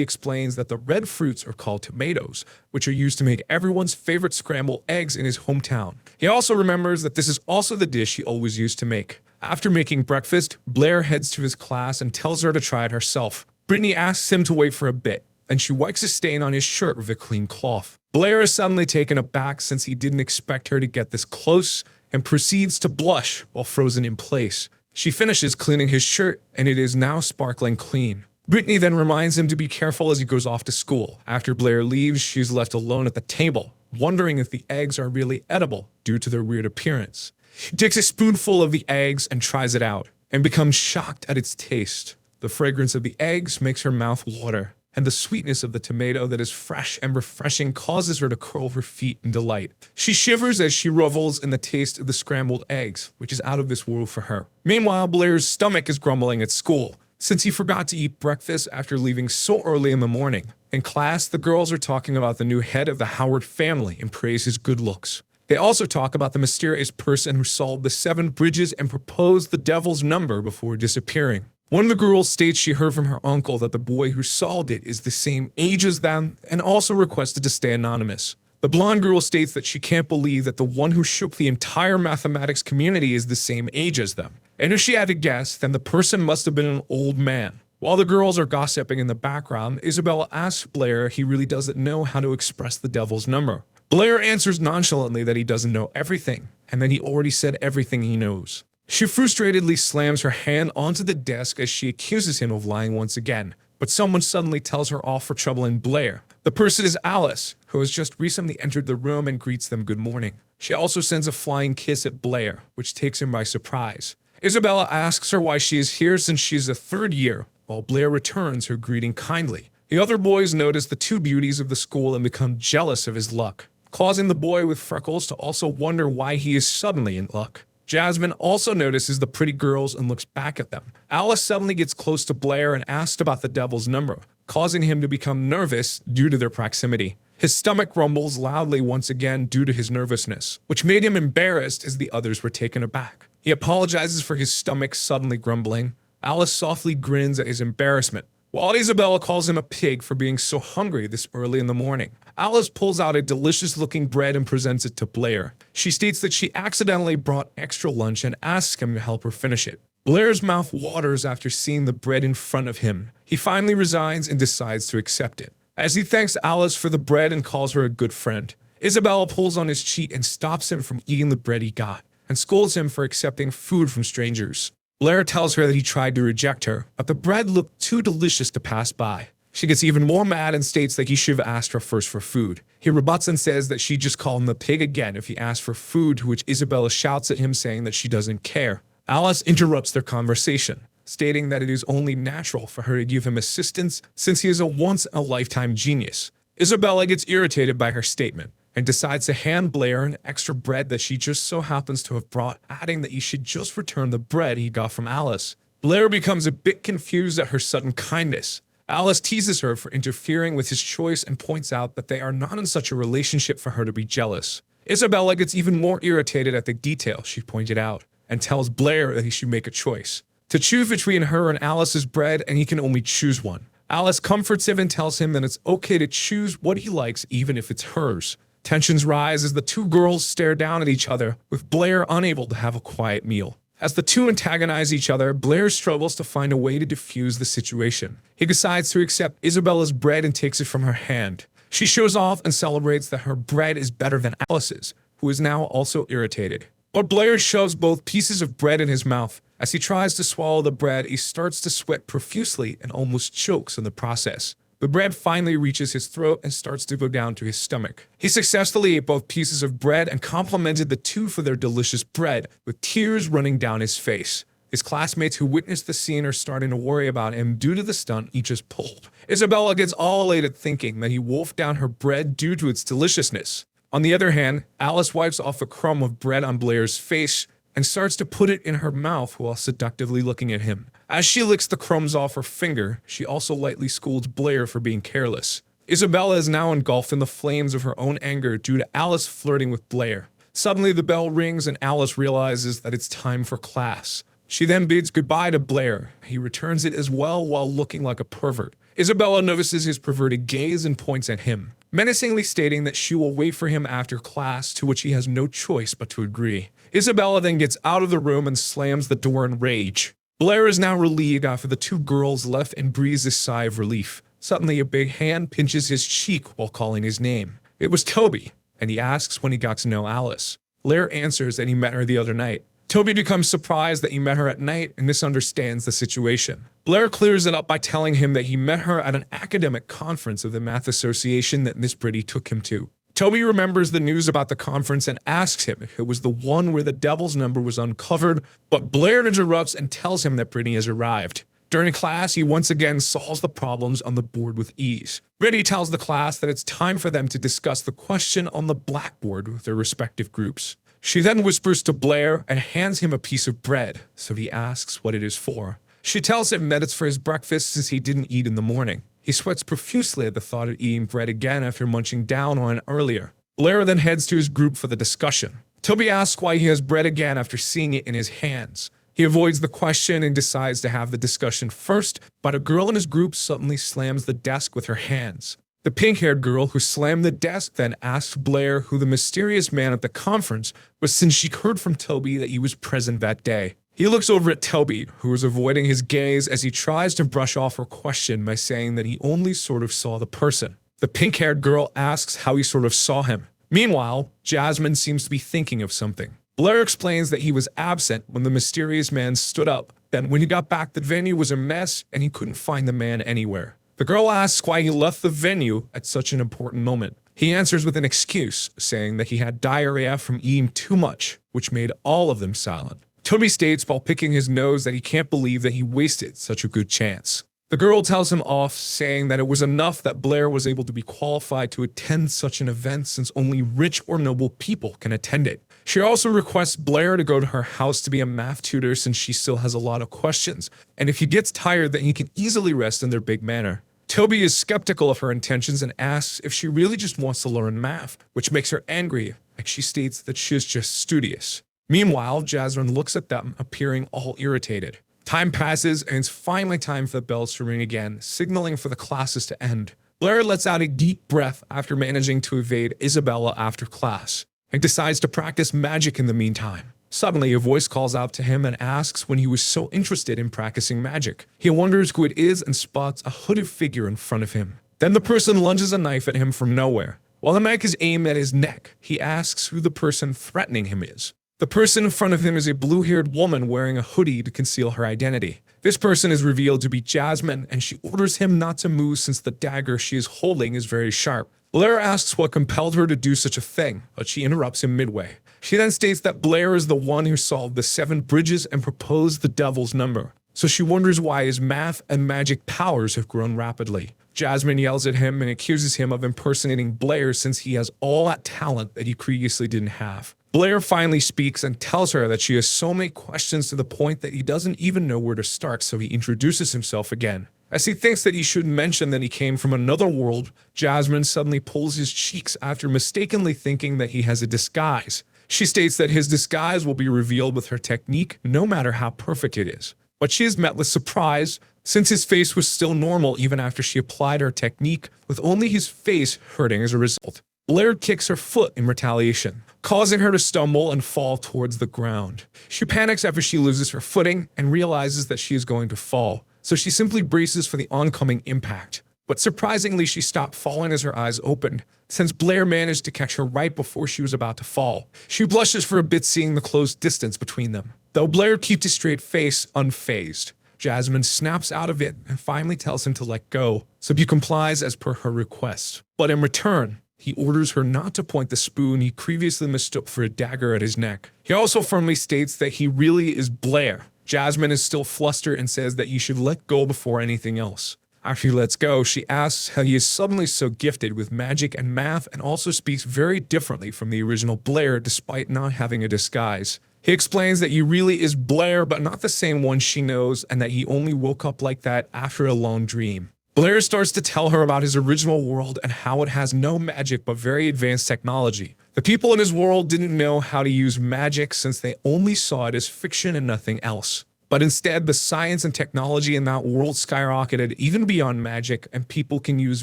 explains that the red fruits are called tomatoes, which are used to make everyone's favorite scrambled eggs in his hometown. He also remembers that this is also the dish he always used to make. After making breakfast, Blair heads to his class and tells her to try it herself. Brittany asks him to wait for a bit, and she wipes a stain on his shirt with a clean cloth. Blair is suddenly taken aback since he didn't expect her to get this close and proceeds to blush while frozen in place. She finishes cleaning his shirt, and it is now sparkling clean. Brittany then reminds him to be careful as he goes off to school. After Blair leaves, she's left alone at the table, wondering if the eggs are really edible due to their weird appearance. She takes a spoonful of the eggs and tries it out, and becomes shocked at its taste. The fragrance of the eggs makes her mouth water, and the sweetness of the tomato that is fresh and refreshing causes her to curl her feet in delight. She shivers as she revels in the taste of the scrambled eggs, which is out of this world for her. Meanwhile, Blair's stomach is grumbling at school, since he forgot to eat breakfast after leaving so early in the morning. In class, the girls are talking about the new head of the Howard family and praise his good looks. They also talk about the mysterious person who solved the 7 bridges and proposed the devil's number before disappearing. One of the girls states she heard from her uncle that the boy who solved it is the same age as them and also requested to stay anonymous. The blonde girl states that she can't believe that the one who shook the entire mathematics community is the same age as them. And if she had to guess, then the person must have been an old man. While the girls are gossiping in the background, Isabella asks Blair if he really doesn't know how to express the devil's number. Blair answers nonchalantly that he doesn't know everything, and that he already said everything he knows. She frustratedly slams her hand onto the desk as she accuses him of lying once again, but someone suddenly tells her off for troubling Blair. The person is Alice, who has just recently entered the room and greets them good morning. She also sends a flying kiss at Blair, which takes him by surprise. Isabella asks her why she is here since she is a 3rd year, while Blair returns her greeting kindly. The other boys notice the 2 beauties of the school and become jealous of his luck, causing the boy with freckles to also wonder why he is suddenly in luck. Jasmine also notices the pretty girls and looks back at them. Alice suddenly gets close to Blair and asks about the devil's number, causing him to become nervous due to their proximity. His stomach rumbles loudly once again due to his nervousness, which made him embarrassed as the others were taken aback. He apologizes for his stomach suddenly grumbling. Alice softly grins at his embarrassment, while Isabella calls him a pig for being so hungry this early in the morning. Alice pulls out a delicious-looking bread and presents it to Blair. She states that she accidentally brought extra lunch and asks him to help her finish it. Blair's mouth waters after seeing the bread in front of him. He finally resigns and decides to accept it. As he thanks Alice for the bread and calls her a good friend, Isabella pulls on his cheek and stops him from eating the bread he got, and scolds him for accepting food from strangers. Blair tells her that he tried to reject her, but the bread looked too delicious to pass by. She gets even more mad and states that he should have asked her first for food. He rebuts and says that she just called him a pig again if he asked for food, to which Isabella shouts at him saying that she doesn't care. Alice interrupts their conversation, stating that it is only natural for her to give him assistance since he is a once-in-a-lifetime genius. Isabella gets irritated by her statement and decides to hand Blair an extra bread that she just so happens to have brought, adding that he should just return the bread he got from Alice. Blair becomes a bit confused at her sudden kindness. Alice teases her for interfering with his choice and points out that they are not in such a relationship for her to be jealous. Isabella gets even more irritated at the detail she pointed out and tells Blair that he should make a choice. To choose between her and Alice's bread, and he can only choose one. Alice comforts him and tells him that it's okay to choose what he likes even if it's hers. Tensions rise as the two girls stare down at each other, with Blair unable to have a quiet meal. As the two antagonize each other, Blair struggles to find a way to diffuse the situation. He decides to accept Isabella's bread and takes it from her hand. She shows off and celebrates that her bread is better than Alice's, who is now also irritated. But Blair shoves both pieces of bread in his mouth. As he tries to swallow the bread, he starts to sweat profusely and almost chokes in the process. The bread finally reaches his throat and starts to go down to his stomach. He successfully ate both pieces of bread and complimented the two for their delicious bread, with tears running down his face. His classmates who witnessed the scene are starting to worry about him due to the stunt he just pulled. Isabella gets all elated thinking that he wolfed down her bread due to its deliciousness. On the other hand, Alice wipes off a crumb of bread on Blair's face and starts to put it in her mouth while seductively looking at him. As she licks the crumbs off her finger, she also lightly scolds Blair for being careless. Isabella is now engulfed in the flames of her own anger due to Alice flirting with Blair. Suddenly the bell rings and Alice realizes that it's time for class. She then bids goodbye to Blair. He returns it as well while looking like a pervert. Isabella notices his perverted gaze and points at him, menacingly stating that she will wait for him after class, to which he has no choice but to agree. Isabella then gets out of the room and slams the door in rage. Blair is now relieved after the two girls left and breathes a sigh of relief. Suddenly, a big hand pinches his cheek while calling his name. It was Toby, and he asks when he got to know Alice. Blair answers that he met her the other night. Toby becomes surprised that he met her at night and misunderstands the situation. Blair clears it up by telling him that he met her at an academic conference of the math association that Miss Pretty took him to. Toby remembers the news about the conference and asks him if it was the one where the devil's number was uncovered, but Blair interrupts and tells him that Brittany has arrived. During class, he once again solves the problems on the board with ease. Brittany tells the class that it's time for them to discuss the question on the blackboard with their respective groups. She then whispers to Blair and hands him a piece of bread, so he asks what it is for. She tells him that it's for his breakfast since he didn't eat in the morning. He sweats profusely at the thought of eating bread again after munching down on it earlier. Blair then heads to his group for the discussion. Toby asks why he has bread again after seeing it in his hands. He avoids the question and decides to have the discussion first, but a girl in his group suddenly slams the desk with her hands. The pink-haired girl who slammed the desk then asks Blair who the mysterious man at the conference was, since she heard from Toby that he was present that day. He looks over at Toby, who is avoiding his gaze as he tries to brush off her question by saying that he only sort of saw the person. The pink-haired girl asks how he sort of saw him. Meanwhile, Jasmine seems to be thinking of something. Blair explains that he was absent when the mysterious man stood up. Then when he got back, the venue was a mess and he couldn't find the man anywhere. The girl asks why he left the venue at such an important moment. He answers with an excuse, saying that he had diarrhea from eating too much, which made all of them silent. Toby states while picking his nose that he can't believe that he wasted such a good chance. The girl tells him off, saying that it was enough that Blair was able to be qualified to attend such an event since only rich or noble people can attend it. She also requests Blair to go to her house to be a math tutor since she still has a lot of questions, and if he gets tired then he can easily rest in their big manor. Toby is skeptical of her intentions and asks if she really just wants to learn math, which makes her angry, like she states that she is just studious. Meanwhile, Jasmine looks at them, appearing all irritated. Time passes, and it's finally time for the bells to ring again, signaling for the classes to end. Blair lets out a deep breath after managing to evade Isabella after class, and decides to practice magic in the meantime. Suddenly, a voice calls out to him and asks when he was so interested in practicing magic. He wonders who it is and spots a hooded figure in front of him. Then the person lunges a knife at him from nowhere. While the knife is aimed at his neck, he asks who the person threatening him is. The person in front of him is a blue-haired woman wearing a hoodie to conceal her identity. This person is revealed to be Jasmine, and she orders him not to move since the dagger she is holding is very sharp. Blair asks what compelled her to do such a thing, but she interrupts him midway. She then states that Blair is the one who solved the 7 bridges and proposed the devil's number, so she wonders why his math and magic powers have grown rapidly. Jasmine yells at him and accuses him of impersonating Blair since he has all that talent that he previously didn't have. Blair finally speaks and tells her that she has so many questions to the point that he doesn't even know where to start, so he introduces himself again. As he thinks that he should mention that he came from another world, Jasmine suddenly pulls his cheeks after mistakenly thinking that he has a disguise. She states that his disguise will be revealed with her technique, no matter how perfect it is. But she is met with surprise, since his face was still normal even after she applied her technique, with only his face hurting as a result. Blair kicks her foot in retaliation, causing her to stumble and fall towards the ground. She panics after she loses her footing and realizes that she is going to fall, so she simply braces for the oncoming impact. But surprisingly, she stopped falling as her eyes opened, since Blair managed to catch her right before she was about to fall. She blushes for a bit seeing the close distance between them, though Blair keeps his straight face unfazed. Jasmine snaps out of it and finally tells him to let go, so he complies as per her request. But in return, he orders her not to point the spoon he previously mistook for a dagger at his neck. He also firmly states that he really is Blair. Jasmine is still flustered and says that he should let go before anything else. After he lets go, she asks how he is suddenly so gifted with magic and math and also speaks very differently from the original Blair despite not having a disguise. He explains that he really is Blair but not the same one she knows, and that he only woke up like that after a long dream. Blair starts to tell her about his original world and how it has no magic but very advanced technology. The people in his world didn't know how to use magic since they only saw it as fiction and nothing else. But instead, the science and technology in that world skyrocketed even beyond magic, and people can use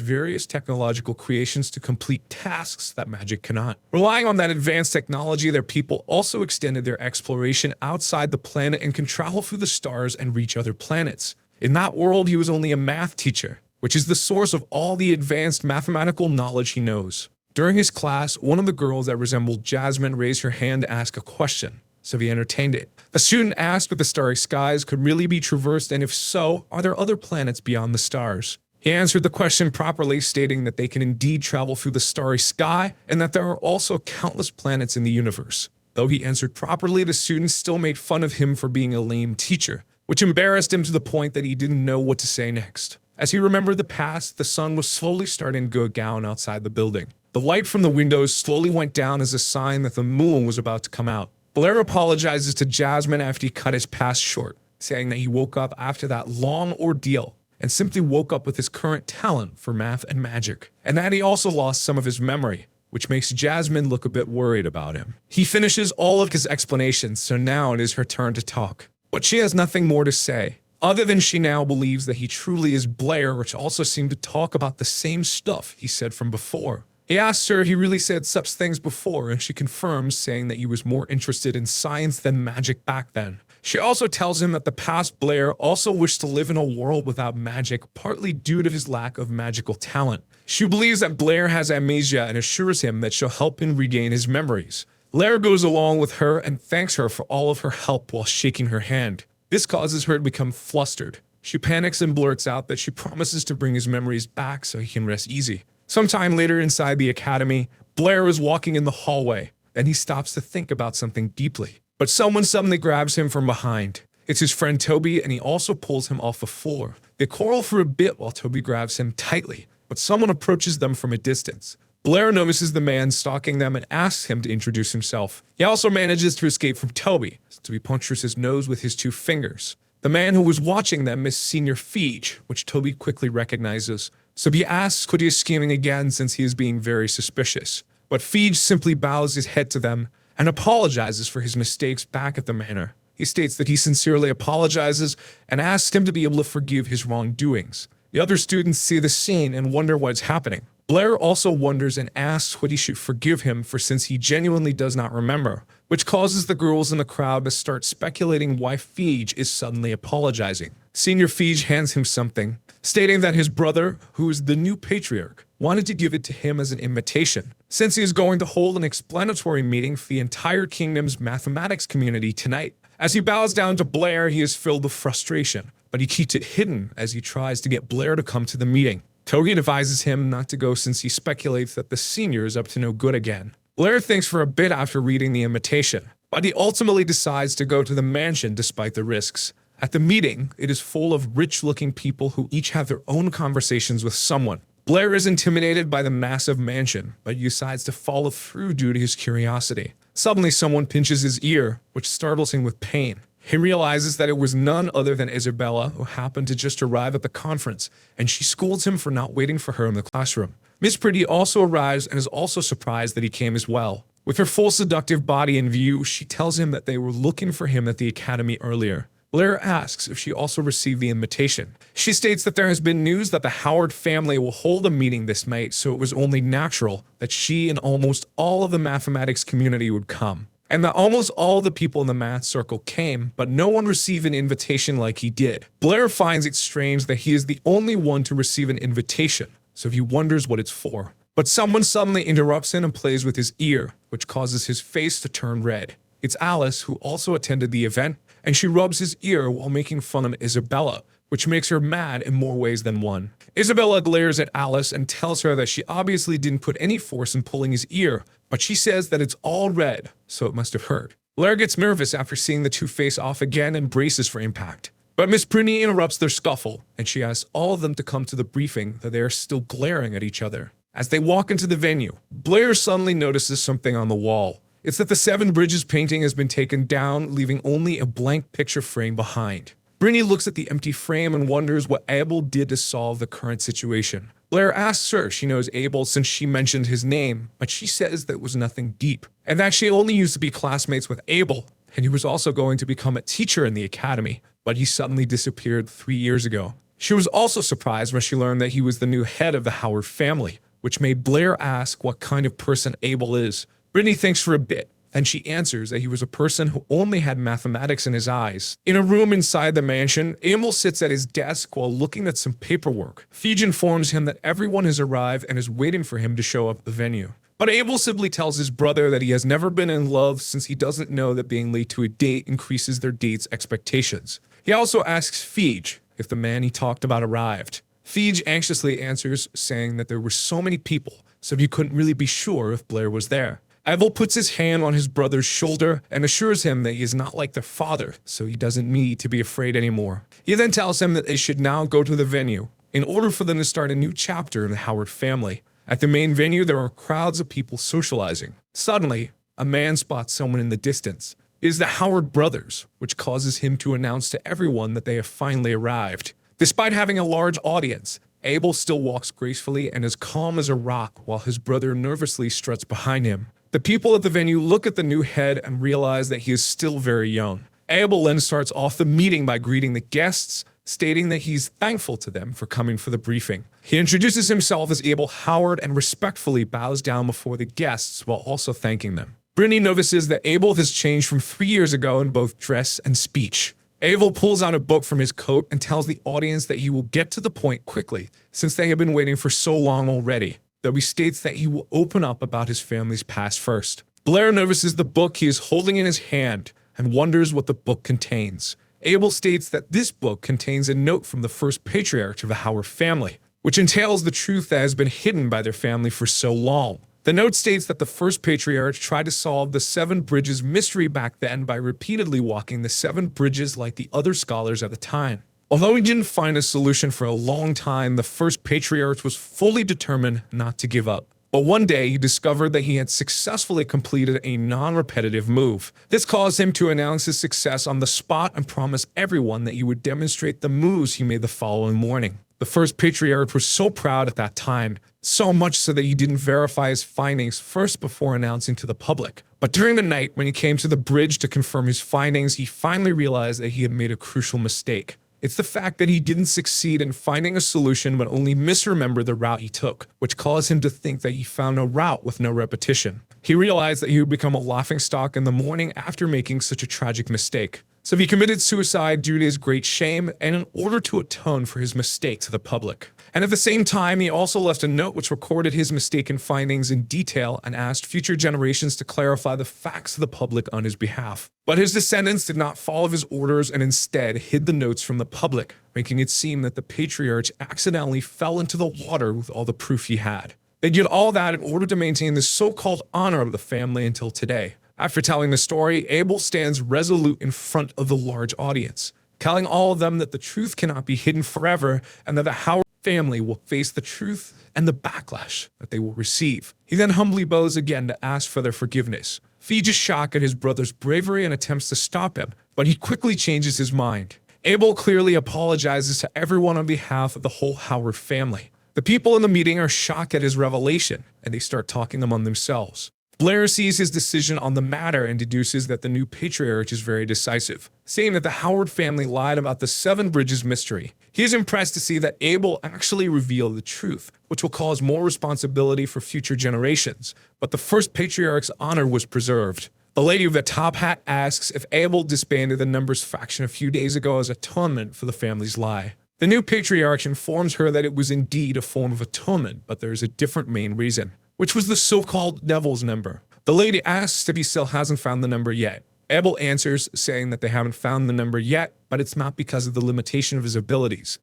various technological creations to complete tasks that magic cannot. Relying on that advanced technology, their people also extended their exploration outside the planet and can travel through the stars and reach other planets. In that world, he was only a math teacher, which is the source of all the advanced mathematical knowledge he knows. During his class, one of the girls that resembled Jasmine raised her hand to ask a question, so he entertained it. The student asked if the starry skies could really be traversed, and if so, are there other planets beyond the stars? He answered the question properly, stating that they can indeed travel through the starry sky, and that there are also countless planets in the universe. Though he answered properly, the students still made fun of him for being a lame teacher, which embarrassed him to the point that he didn't know what to say next. As he remembered the past, the sun was slowly starting to go down outside the building. The light from the windows slowly went down as a sign that the moon was about to come out. Blair apologizes to Jasmine after he cut his past short, saying that he woke up after that long ordeal and simply woke up with his current talent for math and magic, and that he also lost some of his memory, which makes Jasmine look a bit worried about him. He finishes all of his explanations, so now it is her turn to talk. But she has nothing more to say, other than she now believes that he truly is Blair, which also seemed to talk about the same stuff he said from before. He asks her if he really said such things before, and she confirms, saying that he was more interested in science than magic back then. She also tells him that the past Blair also wished to live in a world without magic, partly due to his lack of magical talent. She believes that Blair has amnesia and assures him that she'll help him regain his memories. Blair goes along with her and thanks her for all of her help while shaking her hand. This causes her to become flustered. She panics and blurts out that she promises to bring his memories back so he can rest easy. Sometime later inside the academy, Blair is walking in the hallway, and he stops to think about something deeply. But someone suddenly grabs him from behind. It's his friend Toby, and he also pulls him off the floor. They quarrel for a bit while Toby grabs him tightly, but someone approaches them from a distance. Blair notices the man stalking them and asks him to introduce himself. He also manages to escape from Toby, so he punctures his nose with his 2 fingers. The man who was watching them is Senior Feige, which Toby quickly recognizes. So he asks what he is scheming again since he is being very suspicious. But Feige simply bows his head to them and apologizes for his mistakes back at the manor. He states that he sincerely apologizes and asks him to be able to forgive his wrongdoings. The other students see the scene and wonder what's happening. Blair also wonders and asks what he should forgive him for since he genuinely does not remember, which causes the girls in the crowd to start speculating why Feige is suddenly apologizing. Senior Feige hands him something, stating that his brother, who is the new patriarch, wanted to give it to him as an invitation, since he is going to hold an explanatory meeting for the entire kingdom's mathematics community tonight. As he bows down to Blair, he is filled with frustration, but he keeps it hidden as he tries to get Blair to come to the meeting. Togi advises him not to go since he speculates that the senior is up to no good again. Blair thinks for a bit after reading the invitation, but he ultimately decides to go to the mansion despite the risks. At the meeting, it is full of rich-looking people who each have their own conversations with someone. Blair is intimidated by the massive mansion, but he decides to follow through due to his curiosity. Suddenly, someone pinches his ear, which startles him with pain. He realizes that it was none other than Isabella, who happened to just arrive at the conference, and she scolds him for not waiting for her in the classroom. Miss Pretty also arrives and is also surprised that he came as well. With her full seductive body in view, she tells him that they were looking for him at the academy earlier. Blair asks if she also received the invitation. She states that there has been news that the Howard family will hold a meeting this night, so it was only natural that she and almost all of the mathematics community would come. And that almost all the people in the math circle came, but no one received an invitation like he did. Blair finds it strange that he is the only one to receive an invitation, so he wonders what it's for. But someone suddenly interrupts him and plays with his ear, which causes his face to turn red. It's Alice, who also attended the event, and she rubs his ear while making fun of Isabella, which makes her mad in more ways than one. Isabella glares at Alice and tells her that she obviously didn't put any force in pulling his ear, but she says that it's all red, so it must have hurt. Blair gets nervous after seeing the two face off again and braces for impact. But Miss Pruny interrupts their scuffle, and she asks all of them to come to the briefing that they are still glaring at each other. As they walk into the venue, Blair suddenly notices something on the wall. It's that the Seven Bridges painting has been taken down, leaving only a blank picture frame behind. Brittany looks at the empty frame and wonders what Abel did to solve the current situation. Blair asks her if she knows Abel since she mentioned his name, but she says that it was nothing deep, and that she only used to be classmates with Abel, and he was also going to become a teacher in the academy, but he suddenly disappeared 3 years ago. She was also surprised when she learned that he was the new head of the Howard family, which made Blair ask what kind of person Abel is. Brittany thinks for a bit, and she answers that he was a person who only had mathematics in his eyes. In a room inside the mansion, Abel sits at his desk while looking at some paperwork. Fij informs him that everyone has arrived and is waiting for him to show up at the venue. But Abel simply tells his brother that he has never been in love since he doesn't know that being late to a date increases their date's expectations. He also asks Fij if the man he talked about arrived. Fij anxiously answers, saying that there were so many people, so he couldn't really be sure if Blair was there. Abel puts his hand on his brother's shoulder and assures him that he is not like their father, so he doesn't need to be afraid anymore. He then tells him that they should now go to the venue in order for them to start a new chapter in the Howard family. At the main venue, there are crowds of people socializing. Suddenly, a man spots someone in the distance. It is the Howard brothers, which causes him to announce to everyone that they have finally arrived. Despite having a large audience, Abel still walks gracefully and as calm as a rock while his brother nervously struts behind him. The people at the venue look at the new head and realize that he is still very young. Abel then starts off the meeting by greeting the guests, stating that he's thankful to them for coming for the briefing. He introduces himself as Abel Howard and respectfully bows down before the guests while also thanking them. Brittany notices that Abel has changed from 3 years ago in both dress and speech. Abel pulls out a book from his coat and tells the audience that he will get to the point quickly, since they have been waiting for so long already, though he states that he will open up about his family's past first. Blair notices the book he is holding in his hand and wonders what the book contains. Abel states that this book contains a note from the first patriarch of the Howard family, which entails the truth that has been hidden by their family for so long. The note states that the first patriarch tried to solve the Seven Bridges mystery back then by repeatedly walking the 7 bridges like the other scholars at the time. Although he didn't find a solution for a long time, the first patriarch was fully determined not to give up. But one day, he discovered that he had successfully completed a non-repetitive move. This caused him to announce his success on the spot and promise everyone that he would demonstrate the moves he made the following morning. The first patriarch was so proud at that time, so much so that he didn't verify his findings first before announcing to the public. But during the night, when he came to the bridge to confirm his findings, he finally realized that he had made a crucial mistake. It's the fact that he didn't succeed in finding a solution but only misremembered the route he took, which caused him to think that he found a route with no repetition. He realized that he would become a laughingstock in the morning after making such a tragic mistake. So he committed suicide due to his great shame and in order to atone for his mistake to the public. And at the same time, he also left a note which recorded his mistaken findings in detail and asked future generations to clarify the facts to the public on his behalf. But his descendants did not follow his orders and instead hid the notes from the public, making it seem that the patriarch accidentally fell into the water with all the proof he had. They did all that in order to maintain the so-called honor of the family until today. After telling the story, Abel stands resolute in front of the large audience, telling all of them that the truth cannot be hidden forever and that the Howard family will face the truth and the backlash that they will receive. He then humbly bows again to ask for their forgiveness. Feige is shocked at his brother's bravery and attempts to stop him, but he quickly changes his mind. Abel clearly apologizes to everyone on behalf of the whole Howard family. The people in the meeting are shocked at his revelation, and they start talking among themselves. Blair sees his decision on the matter and deduces that the new patriarch is very decisive, saying that the Howard family lied about the Seven Bridges mystery. He is impressed to see that Abel actually revealed the truth, which will cause more responsibility for future generations, but the first patriarch's honor was preserved. The lady with the top hat asks if Abel disbanded the Numbers faction a few days ago as atonement for the family's lie. The new patriarch informs her that it was indeed a form of atonement, but there is a different main reason, which was the so-called devil's number. The lady asks if he still hasn't found the number yet. Abel answers, saying that they haven't found the number yet, but it's not because of the limitation of his abilities.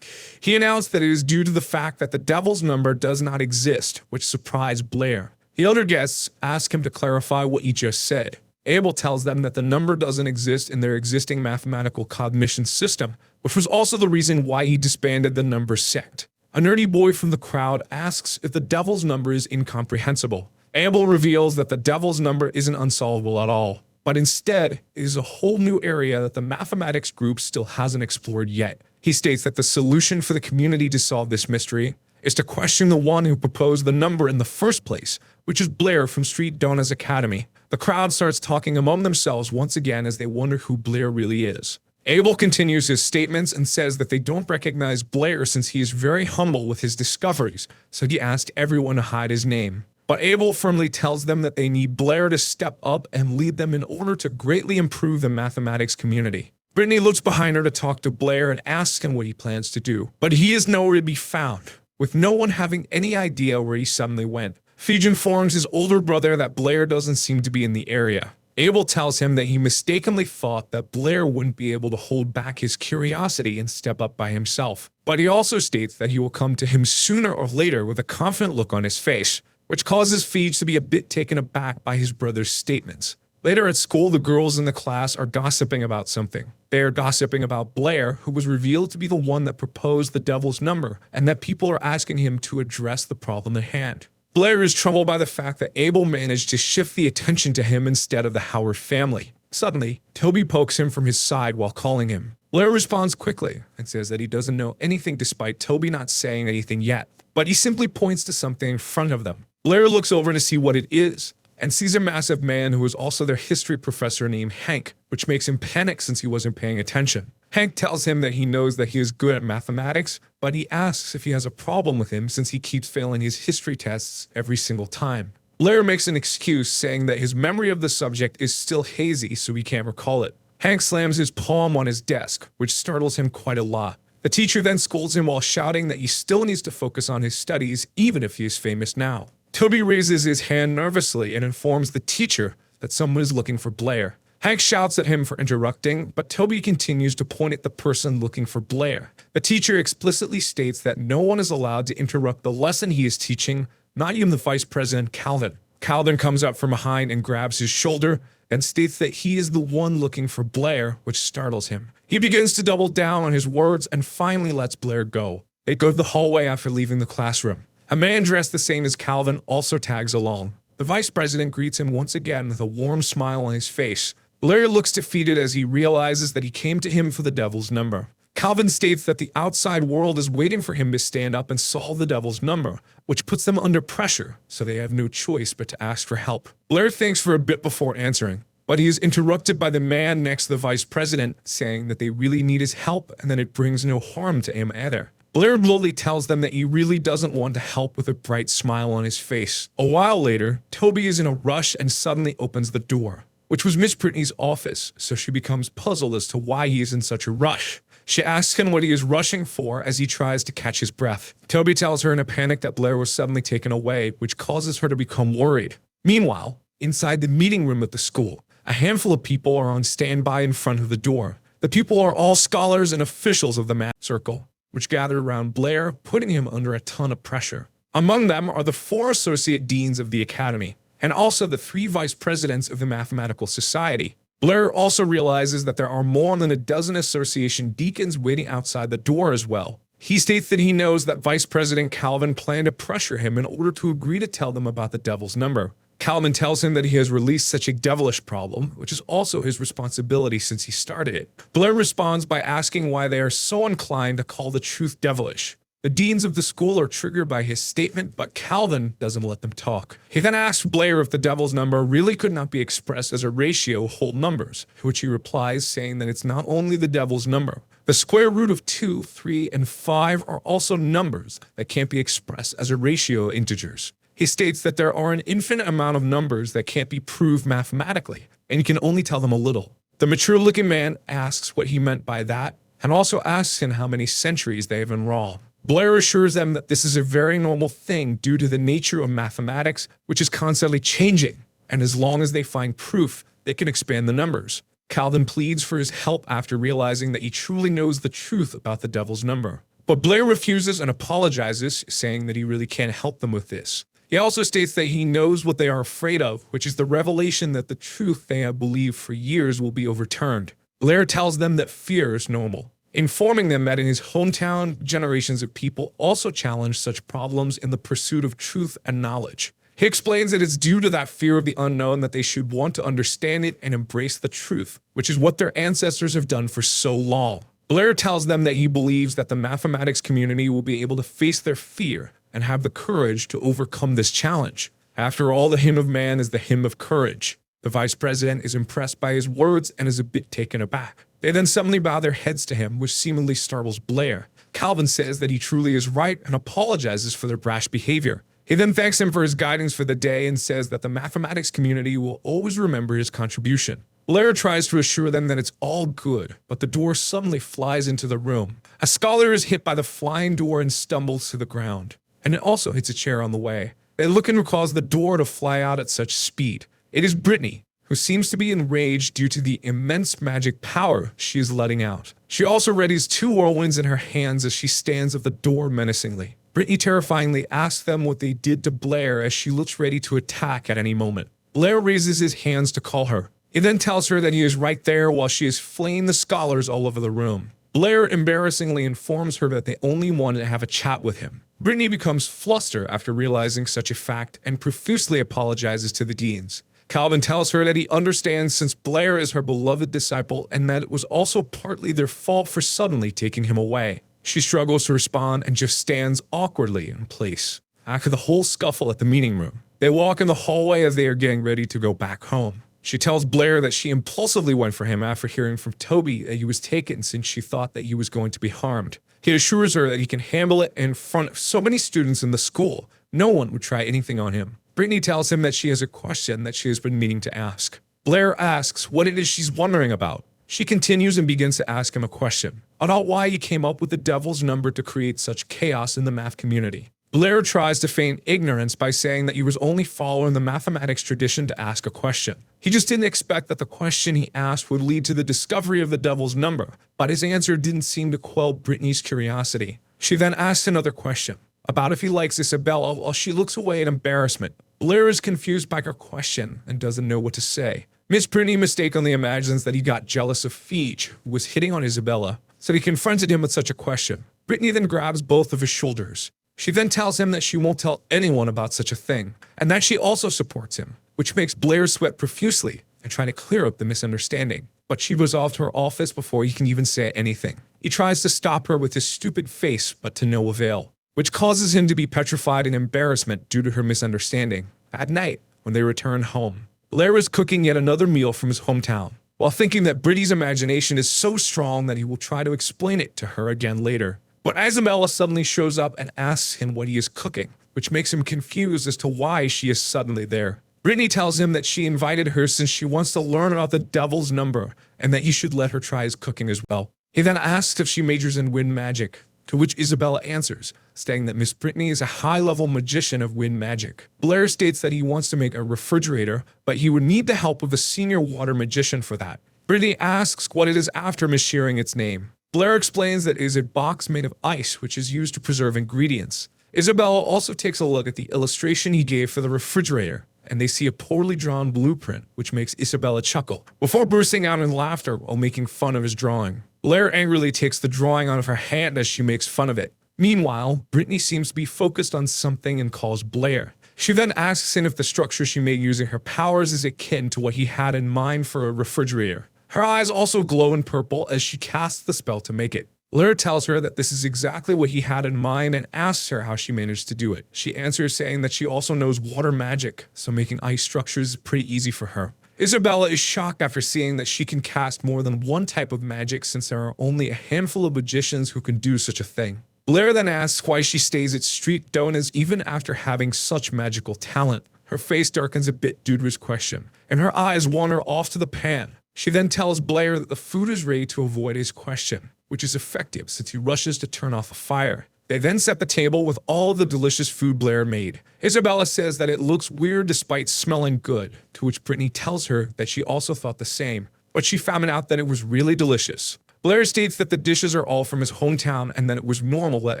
He announced that it is due to the fact that the devil's number does not exist, which surprised Blair. The other guests ask him to clarify what he just said. Abel tells them that the number doesn't exist in their existing mathematical cognition system, which was also the reason why he disbanded the number sect. A nerdy boy from the crowd asks if the devil's number is incomprehensible. Abel reveals that the devil's number isn't unsolvable at all, but instead it is a whole new area that the mathematics group still hasn't explored yet. He states that the solution for the community to solve this mystery is to question the one who proposed the number in the first place, which is Blair from Street Donna's Academy. The crowd starts talking among themselves once again as they wonder who Blair really is. Abel continues his statements and says that they don't recognize Blair since he is very humble with his discoveries, so he asked everyone to hide his name. But Abel firmly tells them that they need Blair to step up and lead them in order to greatly improve the mathematics community. Brittany looks behind her to talk to Blair and asks him what he plans to do, but he is nowhere to be found, with no one having any idea where he suddenly went. Feige informs his older brother that Blair doesn't seem to be in the area. Abel tells him that he mistakenly thought that Blair wouldn't be able to hold back his curiosity and step up by himself. But he also states that he will come to him sooner or later with a confident look on his face, which causes Feige to be a bit taken aback by his brother's statements. Later at school, the girls in the class are gossiping about something. They are gossiping about Blair, who was revealed to be the one that proposed the devil's number, and that people are asking him to address the problem at hand. Blair is troubled by the fact that Abel managed to shift the attention to him instead of the Howard family. Suddenly, Toby pokes him from his side while calling him. Blair responds quickly and says that he doesn't know anything despite Toby not saying anything yet, but he simply points to something in front of them. Blair looks over to see what it is, and sees a massive man who is also their history professor named Hank, which makes him panic since he wasn't paying attention. Hank tells him that he knows that he is good at mathematics, but he asks if he has a problem with him since he keeps failing his history tests every single time. Blair makes an excuse saying that his memory of the subject is still hazy, so he can't recall it. Hank slams his palm on his desk, which startles him quite a lot. The teacher then scolds him while shouting that he still needs to focus on his studies even if he is famous now. Toby raises his hand nervously and informs the teacher that someone is looking for Blair. Hank shouts at him for interrupting, but Toby continues to point at the person looking for Blair. The teacher explicitly states that no one is allowed to interrupt the lesson he is teaching, not even the vice president, Calvin. Calvin comes up from behind and grabs his shoulder and states that he is the one looking for Blair, which startles him. He begins to double down on his words and finally lets Blair go. They go to the hallway after leaving the classroom. A man dressed the same as Calvin also tags along. The vice president greets him once again with a warm smile on his face. Blair looks defeated as he realizes that he came to him for the devil's number. Calvin states that the outside world is waiting for him to stand up and solve the devil's number, which puts them under pressure, so they have no choice but to ask for help. Blair thinks for a bit before answering, but he is interrupted by the man next to the vice president, saying that they really need his help and that it brings no harm to him either. Blair blowly tells them that he really doesn't want to help with a bright smile on his face. A while later, Toby is in a rush and suddenly opens the door. which was Miss Brittany's office, so she becomes puzzled as to why he is in such a rush. She asks him what he is rushing for as he tries to catch his breath. Toby tells her in a panic that Blair was suddenly taken away, which causes her to become worried. Meanwhile, inside the meeting room at the school, a handful of people are on standby in front of the door. The people are all scholars and officials of the math circle, which gather around Blair, putting him under a ton of pressure. Among them are the 4 associate deans of the academy, and also the 3 vice presidents of the Mathematical Society. Blair also realizes that there are more than a dozen association deacons waiting outside the door as well. He states that he knows that Vice President Calvin planned to pressure him in order to agree to tell them about the devil's number. Calvin tells him that he has released such a devilish problem, which is also his responsibility since he started it. Blair responds by asking why they are so inclined to call the truth devilish. The deans of the school are triggered by his statement, but Calvin doesn't let them talk. He then asks Blair if the devil's number really could not be expressed as a ratio of whole numbers, to which he replies saying that it's not only the devil's number. The square root of 2, 3, and 5 are also numbers that can't be expressed as a ratio of integers. He states that there are an infinite amount of numbers that can't be proved mathematically, and you can only tell them a little. The mature-looking man asks what he meant by that, and also asks him how many centuries they have enrolled. Blair assures them that this is a very normal thing due to the nature of mathematics, which is constantly changing, and as long as they find proof, they can expand the numbers. Calvin pleads for his help after realizing that he truly knows the truth about the devil's number. But Blair refuses and apologizes, saying that he really can't help them with this. He also states that he knows what they are afraid of, which is the revelation that the truth they have believed for years will be overturned. Blair tells them that fear is normal, informing them that in his hometown, generations of people also challenge such problems in the pursuit of truth and knowledge. He explains that it's due to that fear of the unknown that they should want to understand it and embrace the truth, which is what their ancestors have done for so long. Blair tells them that he believes that the mathematics community will be able to face their fear and have the courage to overcome this challenge. After all, the hymn of man is the hymn of courage. The vice president is impressed by his words and is a bit taken aback. They then suddenly bow their heads to him, which seemingly startles Blair. Calvin says that he truly is right and apologizes for their brash behavior. He then thanks him for his guidance for the day and says that the mathematics community will always remember his contribution. Blair tries to assure them that it's all good, but the door suddenly flies into the room. A scholar is hit by the flying door and stumbles to the ground, and it also hits a chair on the way. They look and cause the door to fly out at such speed. It is Brittany, who seems to be enraged due to the immense magic power she is letting out. She also readies 2 whirlwinds in her hands as she stands at the door menacingly. Brittany terrifyingly asks them what they did to Blair as she looks ready to attack at any moment. Blair raises his hands to call her. He then tells her that he is right there while she is flaying the scholars all over the room. Blair embarrassingly informs her that they only wanted to have a chat with him. Brittany becomes flustered after realizing such a fact and profusely apologizes to the deans. Calvin tells her that he understands since Blair is her beloved disciple and that it was also partly their fault for suddenly taking him away. She struggles to respond and just stands awkwardly in place. After the whole scuffle at the meeting room, they walk in the hallway as they are getting ready to go back home. She tells Blair that she impulsively went for him after hearing from Toby that he was taken since she thought that he was going to be harmed. He assures her that he can handle it in front of so many students in the school. No one would try anything on him. Brittany tells him that she has a question that she has been meaning to ask. Blair asks what it is she's wondering about. She continues and begins to ask him a question about why he came up with the devil's number to create such chaos in the math community. Blair tries to feign ignorance by saying that he was only following the mathematics tradition to ask a question. He just didn't expect that the question he asked would lead to the discovery of the devil's number, but his answer didn't seem to quell Brittany's curiosity. She then asks another question about if he likes Isabella while she looks away in embarrassment. Blair is confused by her question and doesn't know what to say. Miss Brittany mistakenly imagines that he got jealous of Feige, who was hitting on Isabella, so he confronted him with such a question. Brittany then grabs both of his shoulders. She then tells him that she won't tell anyone about such a thing, and that she also supports him, which makes Blair sweat profusely and try to clear up the misunderstanding. But she goes off to her office before he can even say anything. He tries to stop her with his stupid face, but to no avail, which causes him to be petrified in embarrassment due to her misunderstanding. At night, when they return home, Blair is cooking yet another meal from his hometown, while thinking that Brittany's imagination is so strong that he will try to explain it to her again later. But Isabella suddenly shows up and asks him what he is cooking, which makes him confused as to why she is suddenly there. Brittany tells him that she invited her since she wants to learn about the devil's number and that he should let her try his cooking as well. He then asks if she majors in wind magic, to which Isabella answers, stating that Miss Brittany is a high-level magician of wind magic. Blair states that he wants to make a refrigerator, but he would need the help of a senior water magician for that. Brittany asks what it is after mishearing its name. Blair explains that it is a box made of ice, which is used to preserve ingredients. Isabella also takes a look at the illustration he gave for the refrigerator, and they see a poorly drawn blueprint, which makes Isabella chuckle, before bursting out in laughter while making fun of his drawing. Blair angrily takes the drawing out of her hand as she makes fun of it. Meanwhile, Brittany seems to be focused on something and calls Blair. She then asks him if the structure she made using her powers is akin to what he had in mind for a refrigerator. Her eyes also glow in purple as she casts the spell to make it. Blair tells her that this is exactly what he had in mind and asks her how she managed to do it. She answers saying that she also knows water magic, so making ice structures is pretty easy for her. Isabella is shocked after seeing that she can cast more than one type of magic since there are only a handful of magicians who can do such a thing. Blair then asks why she stays at street donuts even after having such magical talent. Her face darkens a bit due to his question, and her eyes wander off to the pan. She then tells Blair that the food is ready to avoid his question, which is effective since he rushes to turn off a fire. They then set the table with all the delicious food Blair made. Isabella says that it looks weird despite smelling good, to which Brittany tells her that she also thought the same, but she found out that it was really delicious. Blair states that the dishes are all from his hometown and that it was normal that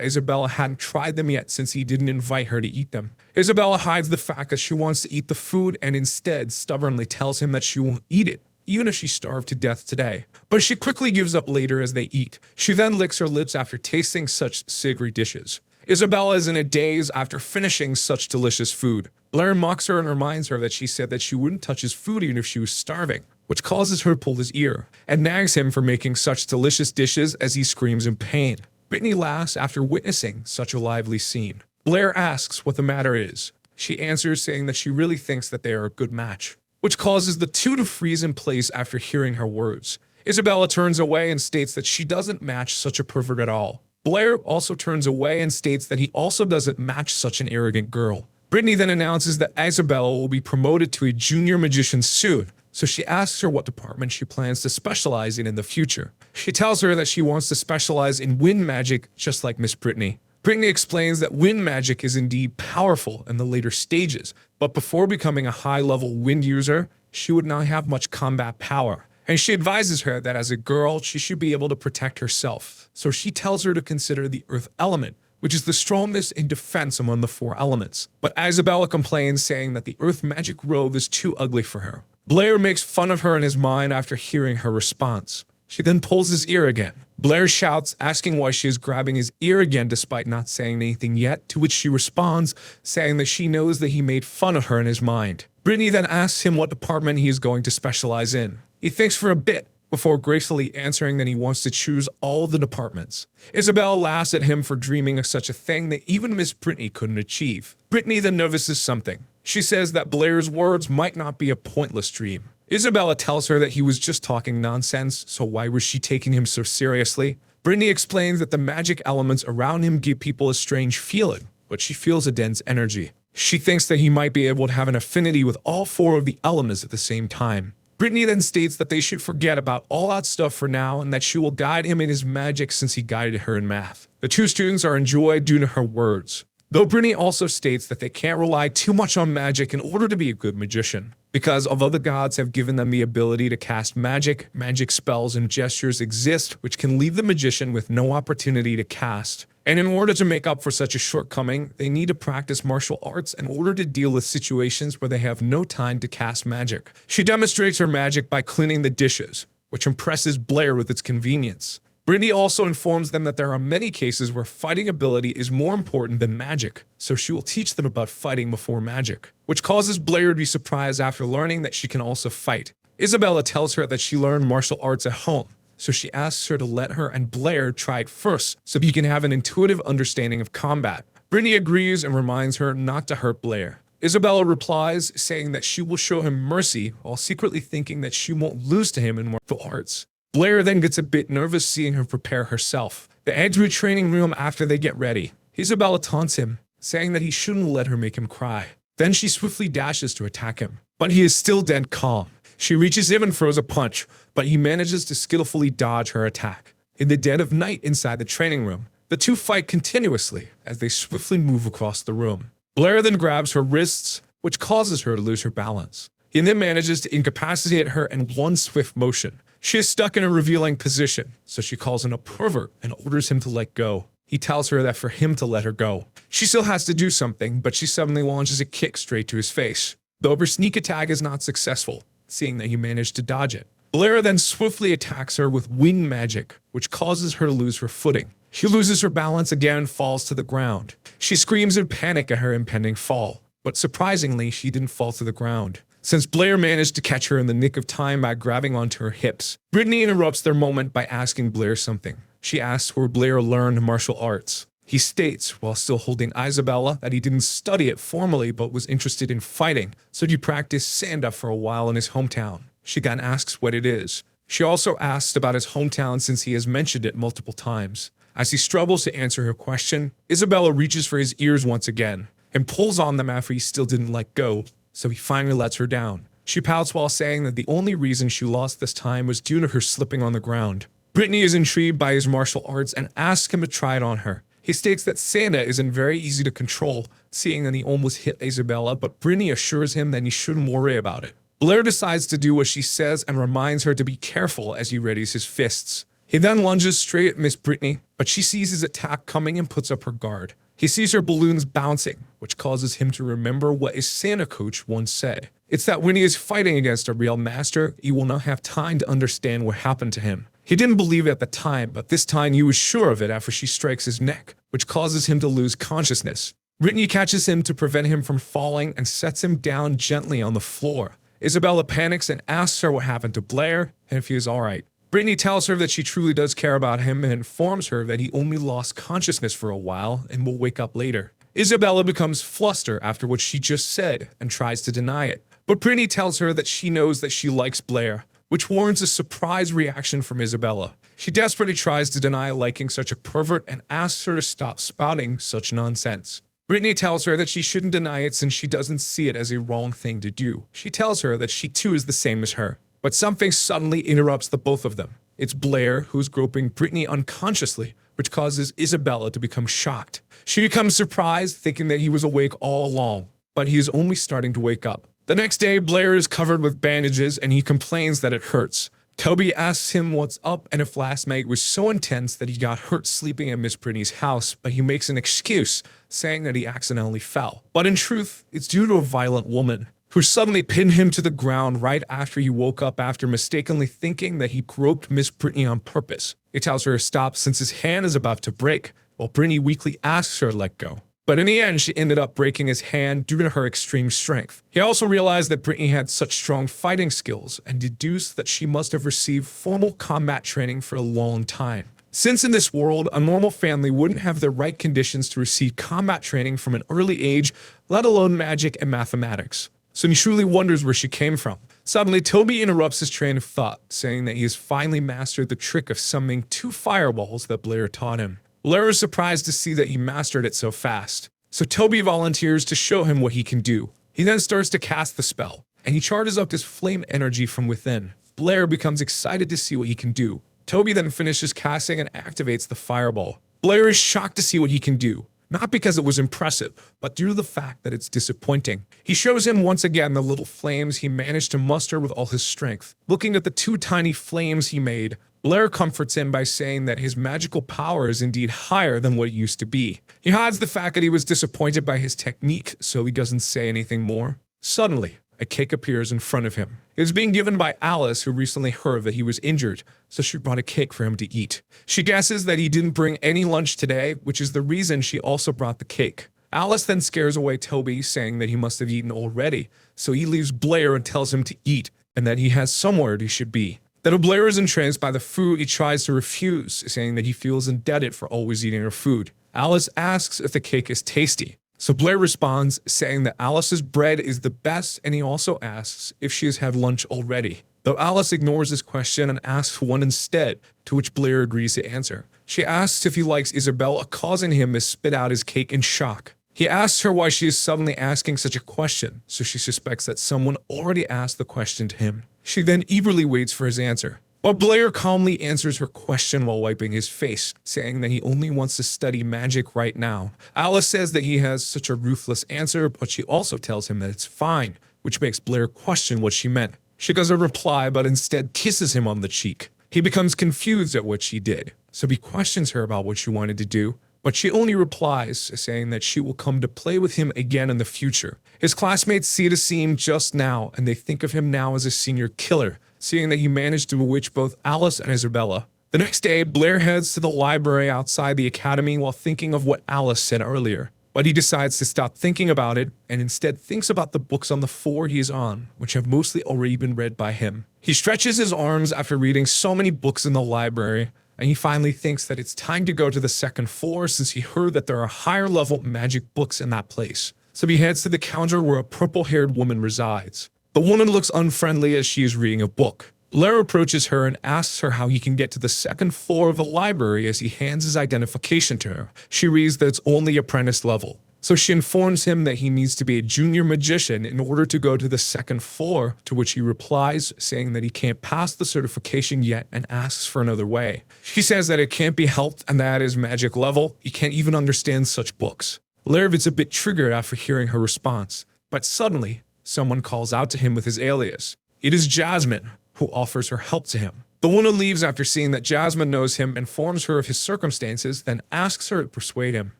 Isabella hadn't tried them yet since he didn't invite her to eat them. Isabella hides the fact that she wants to eat the food and instead stubbornly tells him that she won't eat it, even if she starved to death today. But she quickly gives up later as they eat. She then licks her lips after tasting such savory dishes. Isabella is in a daze after finishing such delicious food. Blair mocks her and reminds her that she said that she wouldn't touch his food even if she was starving, which causes her to pull his ear, and nags him for making such delicious dishes as he screams in pain. Brittany laughs after witnessing such a lively scene. Blair asks what the matter is. She answers saying that she really thinks that they are a good match, which causes the two to freeze in place after hearing her words. Isabella turns away and states that she doesn't match such a pervert at all. Blair also turns away and states that he also doesn't match such an arrogant girl. Brittany then announces that Isabella will be promoted to a junior magician soon, so she asks her what department she plans to specialize in the future. She tells her that she wants to specialize in wind magic just like Miss Brittany. Brittany explains that wind magic is indeed powerful in the later stages, but before becoming a high-level wind user, she would not have much combat power. And she advises her that as a girl, she should be able to protect herself. So she tells her to consider the earth element, which is the strongest in defense among the four elements. But Isabella complains, saying that the earth magic robe is too ugly for her. Blair makes fun of her in his mind after hearing her response. She then pulls his ear again. Blair shouts, asking why she is grabbing his ear again despite not saying anything yet, to which she responds, saying that she knows that he made fun of her in his mind. Brittany then asks him what department he is going to specialize in. He thinks for a bit, before gracefully answering that he wants to choose all the departments. Isabella laughs at him for dreaming of such a thing that even Miss Brittany couldn't achieve. Brittany then notices something. She says that Blair's words might not be a pointless dream. Isabella tells her that he was just talking nonsense, so why was she taking him so seriously? Brittany explains that the magic elements around him give people a strange feeling, but she feels a dense energy. She thinks that he might be able to have an affinity with all four of the elements at the same time. Brittany then states that they should forget about all that stuff for now and that she will guide him in his magic since he guided her in math. The two students are enjoyed due to her words, though Brittany also states that they can't rely too much on magic in order to be a good magician, because although the gods have given them the ability to cast magic, magic spells and gestures exist which can leave the magician with no opportunity to cast. And in order to make up for such a shortcoming, they need to practice martial arts in order to deal with situations where they have no time to cast magic. She demonstrates her magic by cleaning the dishes, which impresses Blair with its convenience. Brittany also informs them that there are many cases where fighting ability is more important than magic, so she will teach them about fighting before magic, which causes Blair to be surprised after learning that she can also fight. Isabella tells her that she learned martial arts at home, so she asks her to let her and Blair try it first so he can have an intuitive understanding of combat. Brittany agrees and reminds her not to hurt Blair. Isabella replies, saying that she will show him mercy while secretly thinking that she won't lose to him in martial arts. Blair then gets a bit nervous seeing her prepare herself. They head to a training room after they get ready. Isabella taunts him, saying that he shouldn't let her make him cry. Then she swiftly dashes to attack him, but he is still dead calm. She reaches him and throws a punch, but he manages to skillfully dodge her attack. In the dead of night inside the training room, the two fight continuously as they swiftly move across the room. Blair then grabs her wrists, which causes her to lose her balance. He then manages to incapacitate her in one swift motion. She is stuck in a revealing position, so she calls him a pervert and orders him to let go. He tells her that for him to let her go, she still has to do something, but she suddenly launches a kick straight to his face. Though her sneak attack is not successful, seeing that he managed to dodge it. Blair then swiftly attacks her with wind magic, which causes her to lose her footing. She loses her balance again and falls to the ground. She screams in panic at her impending fall, but surprisingly, she didn't fall to the ground, since Blair managed to catch her in the nick of time by grabbing onto her hips. Brittany interrupts their moment by asking Blair something. She asks where Blair learned martial arts. He states, while still holding Isabella, that he didn't study it formally but was interested in fighting, so he practiced stand-up for a while in his hometown. She then asks what it is. She also asks about his hometown since he has mentioned it multiple times. As he struggles to answer her question, Isabella reaches for his ears once again and pulls on them after he still didn't let go, so he finally lets her down. She pouts while saying that the only reason she lost this time was due to her slipping on the ground. Brittany is intrigued by his martial arts and asks him to try it on her. He states that Santa isn't very easy to control, seeing that he almost hit Isabella, but Brittany assures him that he shouldn't worry about it. Blair decides to do what she says and reminds her to be careful as he readies his fists. He then lunges straight at Miss Brittany, but she sees his attack coming and puts up her guard. He sees her balloons bouncing, which causes him to remember what his Santa coach once said. It's that when he is fighting against a real master, he will not have time to understand what happened to him. He didn't believe it at the time, but this time he was sure of it after she strikes his neck, which causes him to lose consciousness. Brittany catches him to prevent him from falling and sets him down gently on the floor. Isabella panics and asks her what happened to Blair and if he is alright. Brittany tells her that she truly does care about him and informs her that he only lost consciousness for a while and will wake up later. Isabella becomes flustered after what she just said and tries to deny it, but Brittany tells her that she knows that she likes Blair, which warrants a surprise reaction from Isabella. She desperately tries to deny liking such a pervert and asks her to stop spouting such nonsense. Brittany tells her that she shouldn't deny it since she doesn't see it as a wrong thing to do. She tells her that she too is the same as her. But something suddenly interrupts the both of them. It's Blair who's groping Brittany unconsciously, which causes Isabella to become shocked. She becomes surprised, thinking that he was awake all along, but he is only starting to wake up. The next day, Blair is covered with bandages and he complains that it hurts. Toby asks him what's up and if last night was so intense that he got hurt sleeping at Miss Brittany's house, but he makes an excuse, saying that he accidentally fell. But in truth, it's due to a violent woman who suddenly pinned him to the ground right after he woke up after mistakenly thinking that he groped Miss Brittany on purpose. He tells her to stop since his hand is about to break, while Brittany weakly asks her to let go. But in the end, she ended up breaking his hand due to her extreme strength. He also realized that Brittany had such strong fighting skills and deduced that she must have received formal combat training for a long time. Since in this world, a normal family wouldn't have the right conditions to receive combat training from an early age, let alone magic and mathematics. So he truly wonders where she came from. Suddenly, Toby interrupts his train of thought, saying that he has finally mastered the trick of summoning 2 fireballs that Blair taught him. Blair is surprised to see that he mastered it so fast, so Toby volunteers to show him what he can do. He then starts to cast the spell, and he charges up his flame energy from within. Blair becomes excited to see what he can do. Toby then finishes casting and activates the fireball. Blair is shocked to see what he can do. Not because it was impressive, but due to the fact that it's disappointing. He shows him once again the little flames he managed to muster with all his strength. Looking at the 2 tiny flames he made, Blair comforts him by saying that his magical power is indeed higher than what it used to be. He hides the fact that he was disappointed by his technique, so he doesn't say anything more. Suddenly, a cake appears in front of him. It was being given by Alice, who recently heard that he was injured, so she brought a cake for him to eat. She guesses that he didn't bring any lunch today, which is the reason she also brought the cake. Alice then scares away Toby, saying that he must have eaten already, so he leaves Blair and tells him to eat, and that he has somewhere he should be. That Blair is entranced by the food, he tries to refuse, saying that he feels indebted for always eating her food. Alice asks if the cake is tasty. So Blair responds, saying that Alice's bread is the best, and he also asks if she has had lunch already. Though Alice ignores his question and asks one instead, to which Blair agrees to answer. She asks if he likes Isabella, causing him to spit out his cake in shock. He asks her why she is suddenly asking such a question, so she suspects that someone already asked the question to him. She then eagerly waits for his answer. But Blair calmly answers her question while wiping his face, saying that he only wants to study magic right now. Alice says that he has such a ruthless answer, but she also tells him that it's fine, which makes Blair question what she meant. She doesn't reply, but instead kisses him on the cheek. He becomes confused at what she did, so he questions her about what she wanted to do, but she only replies, saying that she will come to play with him again in the future. His classmates see the scene just now, and they think of him now as a senior killer, seeing that he managed to bewitch both Alice and Isabella. The next day, Blair heads to the library outside the academy while thinking of what Alice said earlier. But he decides to stop thinking about it and instead thinks about the books on the floor he is on, which have mostly already been read by him. He stretches his arms after reading so many books in the library, and he finally thinks that it's time to go to the second floor since he heard that there are higher level magic books in that place. So he heads to the counter where a purple-haired woman resides. The woman looks unfriendly as she is reading a book. Blair approaches her and asks her how he can get to the second floor of the library as he hands his identification to her. She reads that it's only apprentice level. So she informs him that he needs to be a junior magician in order to go to the second floor, to which he replies, saying that he can't pass the certification yet and asks for another way. She says that it can't be helped and that at his magic level, he can't even understand such books. Blair gets a bit triggered after hearing her response, but suddenly, someone calls out to him with his alias. It is Jasmine, who offers her help to him. The woman leaves after seeing that Jasmine knows him, informs her of his circumstances, then asks her to persuade him.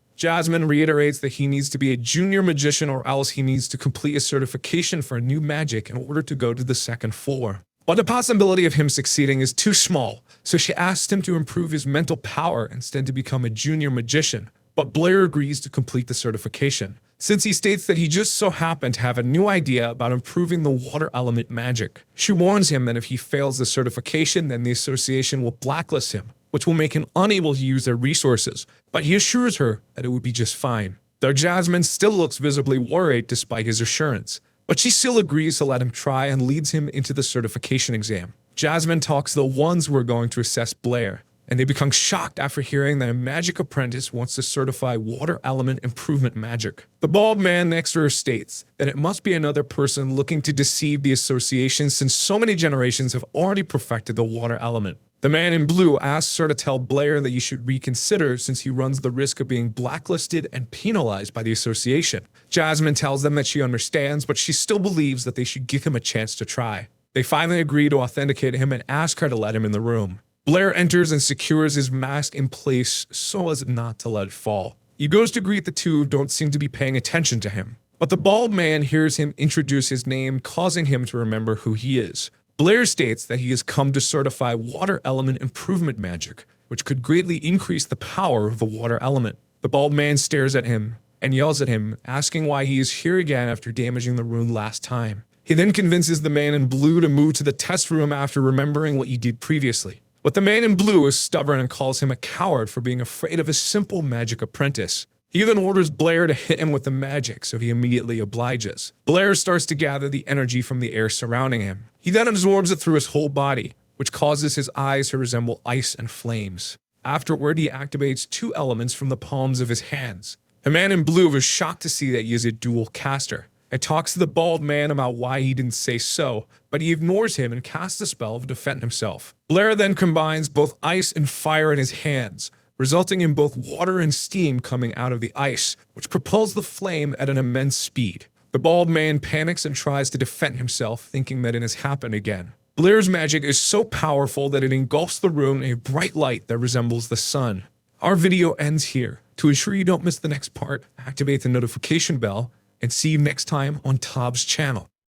Jasmine reiterates that he needs to be a junior magician or else he needs to complete a certification for a new magic in order to go to the second floor. But the possibility of him succeeding is too small, so she asks him to improve his mental power instead to become a junior magician. But Blair agrees to complete the certification, since he states that he just so happened to have a new idea about improving the water element magic. She warns him that if he fails the certification, then the association will blacklist him, which will make him unable to use their resources, but he assures her that it would be just fine. Though Jasmine still looks visibly worried despite his assurance, but she still agrees to let him try and leads him into the certification exam. Jasmine talks to the ones who are going to assess Blair, and they become shocked after hearing that a magic apprentice wants to certify water element improvement magic. The bald man next to her states that it must be another person looking to deceive the association since so many generations have already perfected the water element. The man in blue asks her to tell Blair that he should reconsider since he runs the risk of being blacklisted and penalized by the association. Jasmine tells them that she understands, but she still believes that they should give him a chance to try. They finally agree to authenticate him and ask her to let him in the room. Blair enters and secures his mask in place so as not to let it fall. He goes to greet the two who don't seem to be paying attention to him, but the bald man hears him introduce his name, causing him to remember who he is. Blair states that he has come to certify water element improvement magic, which could greatly increase the power of the water element. The bald man stares at him and yells at him, asking why he is here again after damaging the room last time. He then convinces the man in blue to move to the test room after remembering what he did previously. But the man in blue is stubborn and calls him a coward for being afraid of a simple magic apprentice. He then orders Blair to hit him with the magic, so he immediately obliges. Blair starts to gather the energy from the air surrounding him. He then absorbs it through his whole body, which causes his eyes to resemble ice and flames. Afterward, he activates two elements from the palms of his hands. The man in blue was shocked to see that he is a dual caster. It talks to the bald man about why he didn't say so, but he ignores him and casts a spell of defend himself. Blair then combines both ice and fire in his hands, resulting in both water and steam coming out of the ice, which propels the flame at an immense speed. The bald man panics and tries to defend himself, thinking that it has happened again. Blair's magic is so powerful that it engulfs the room in a bright light that resembles the sun. Our video ends here. To ensure you don't miss the next part, activate the notification bell, and see you next time on Tob's channel.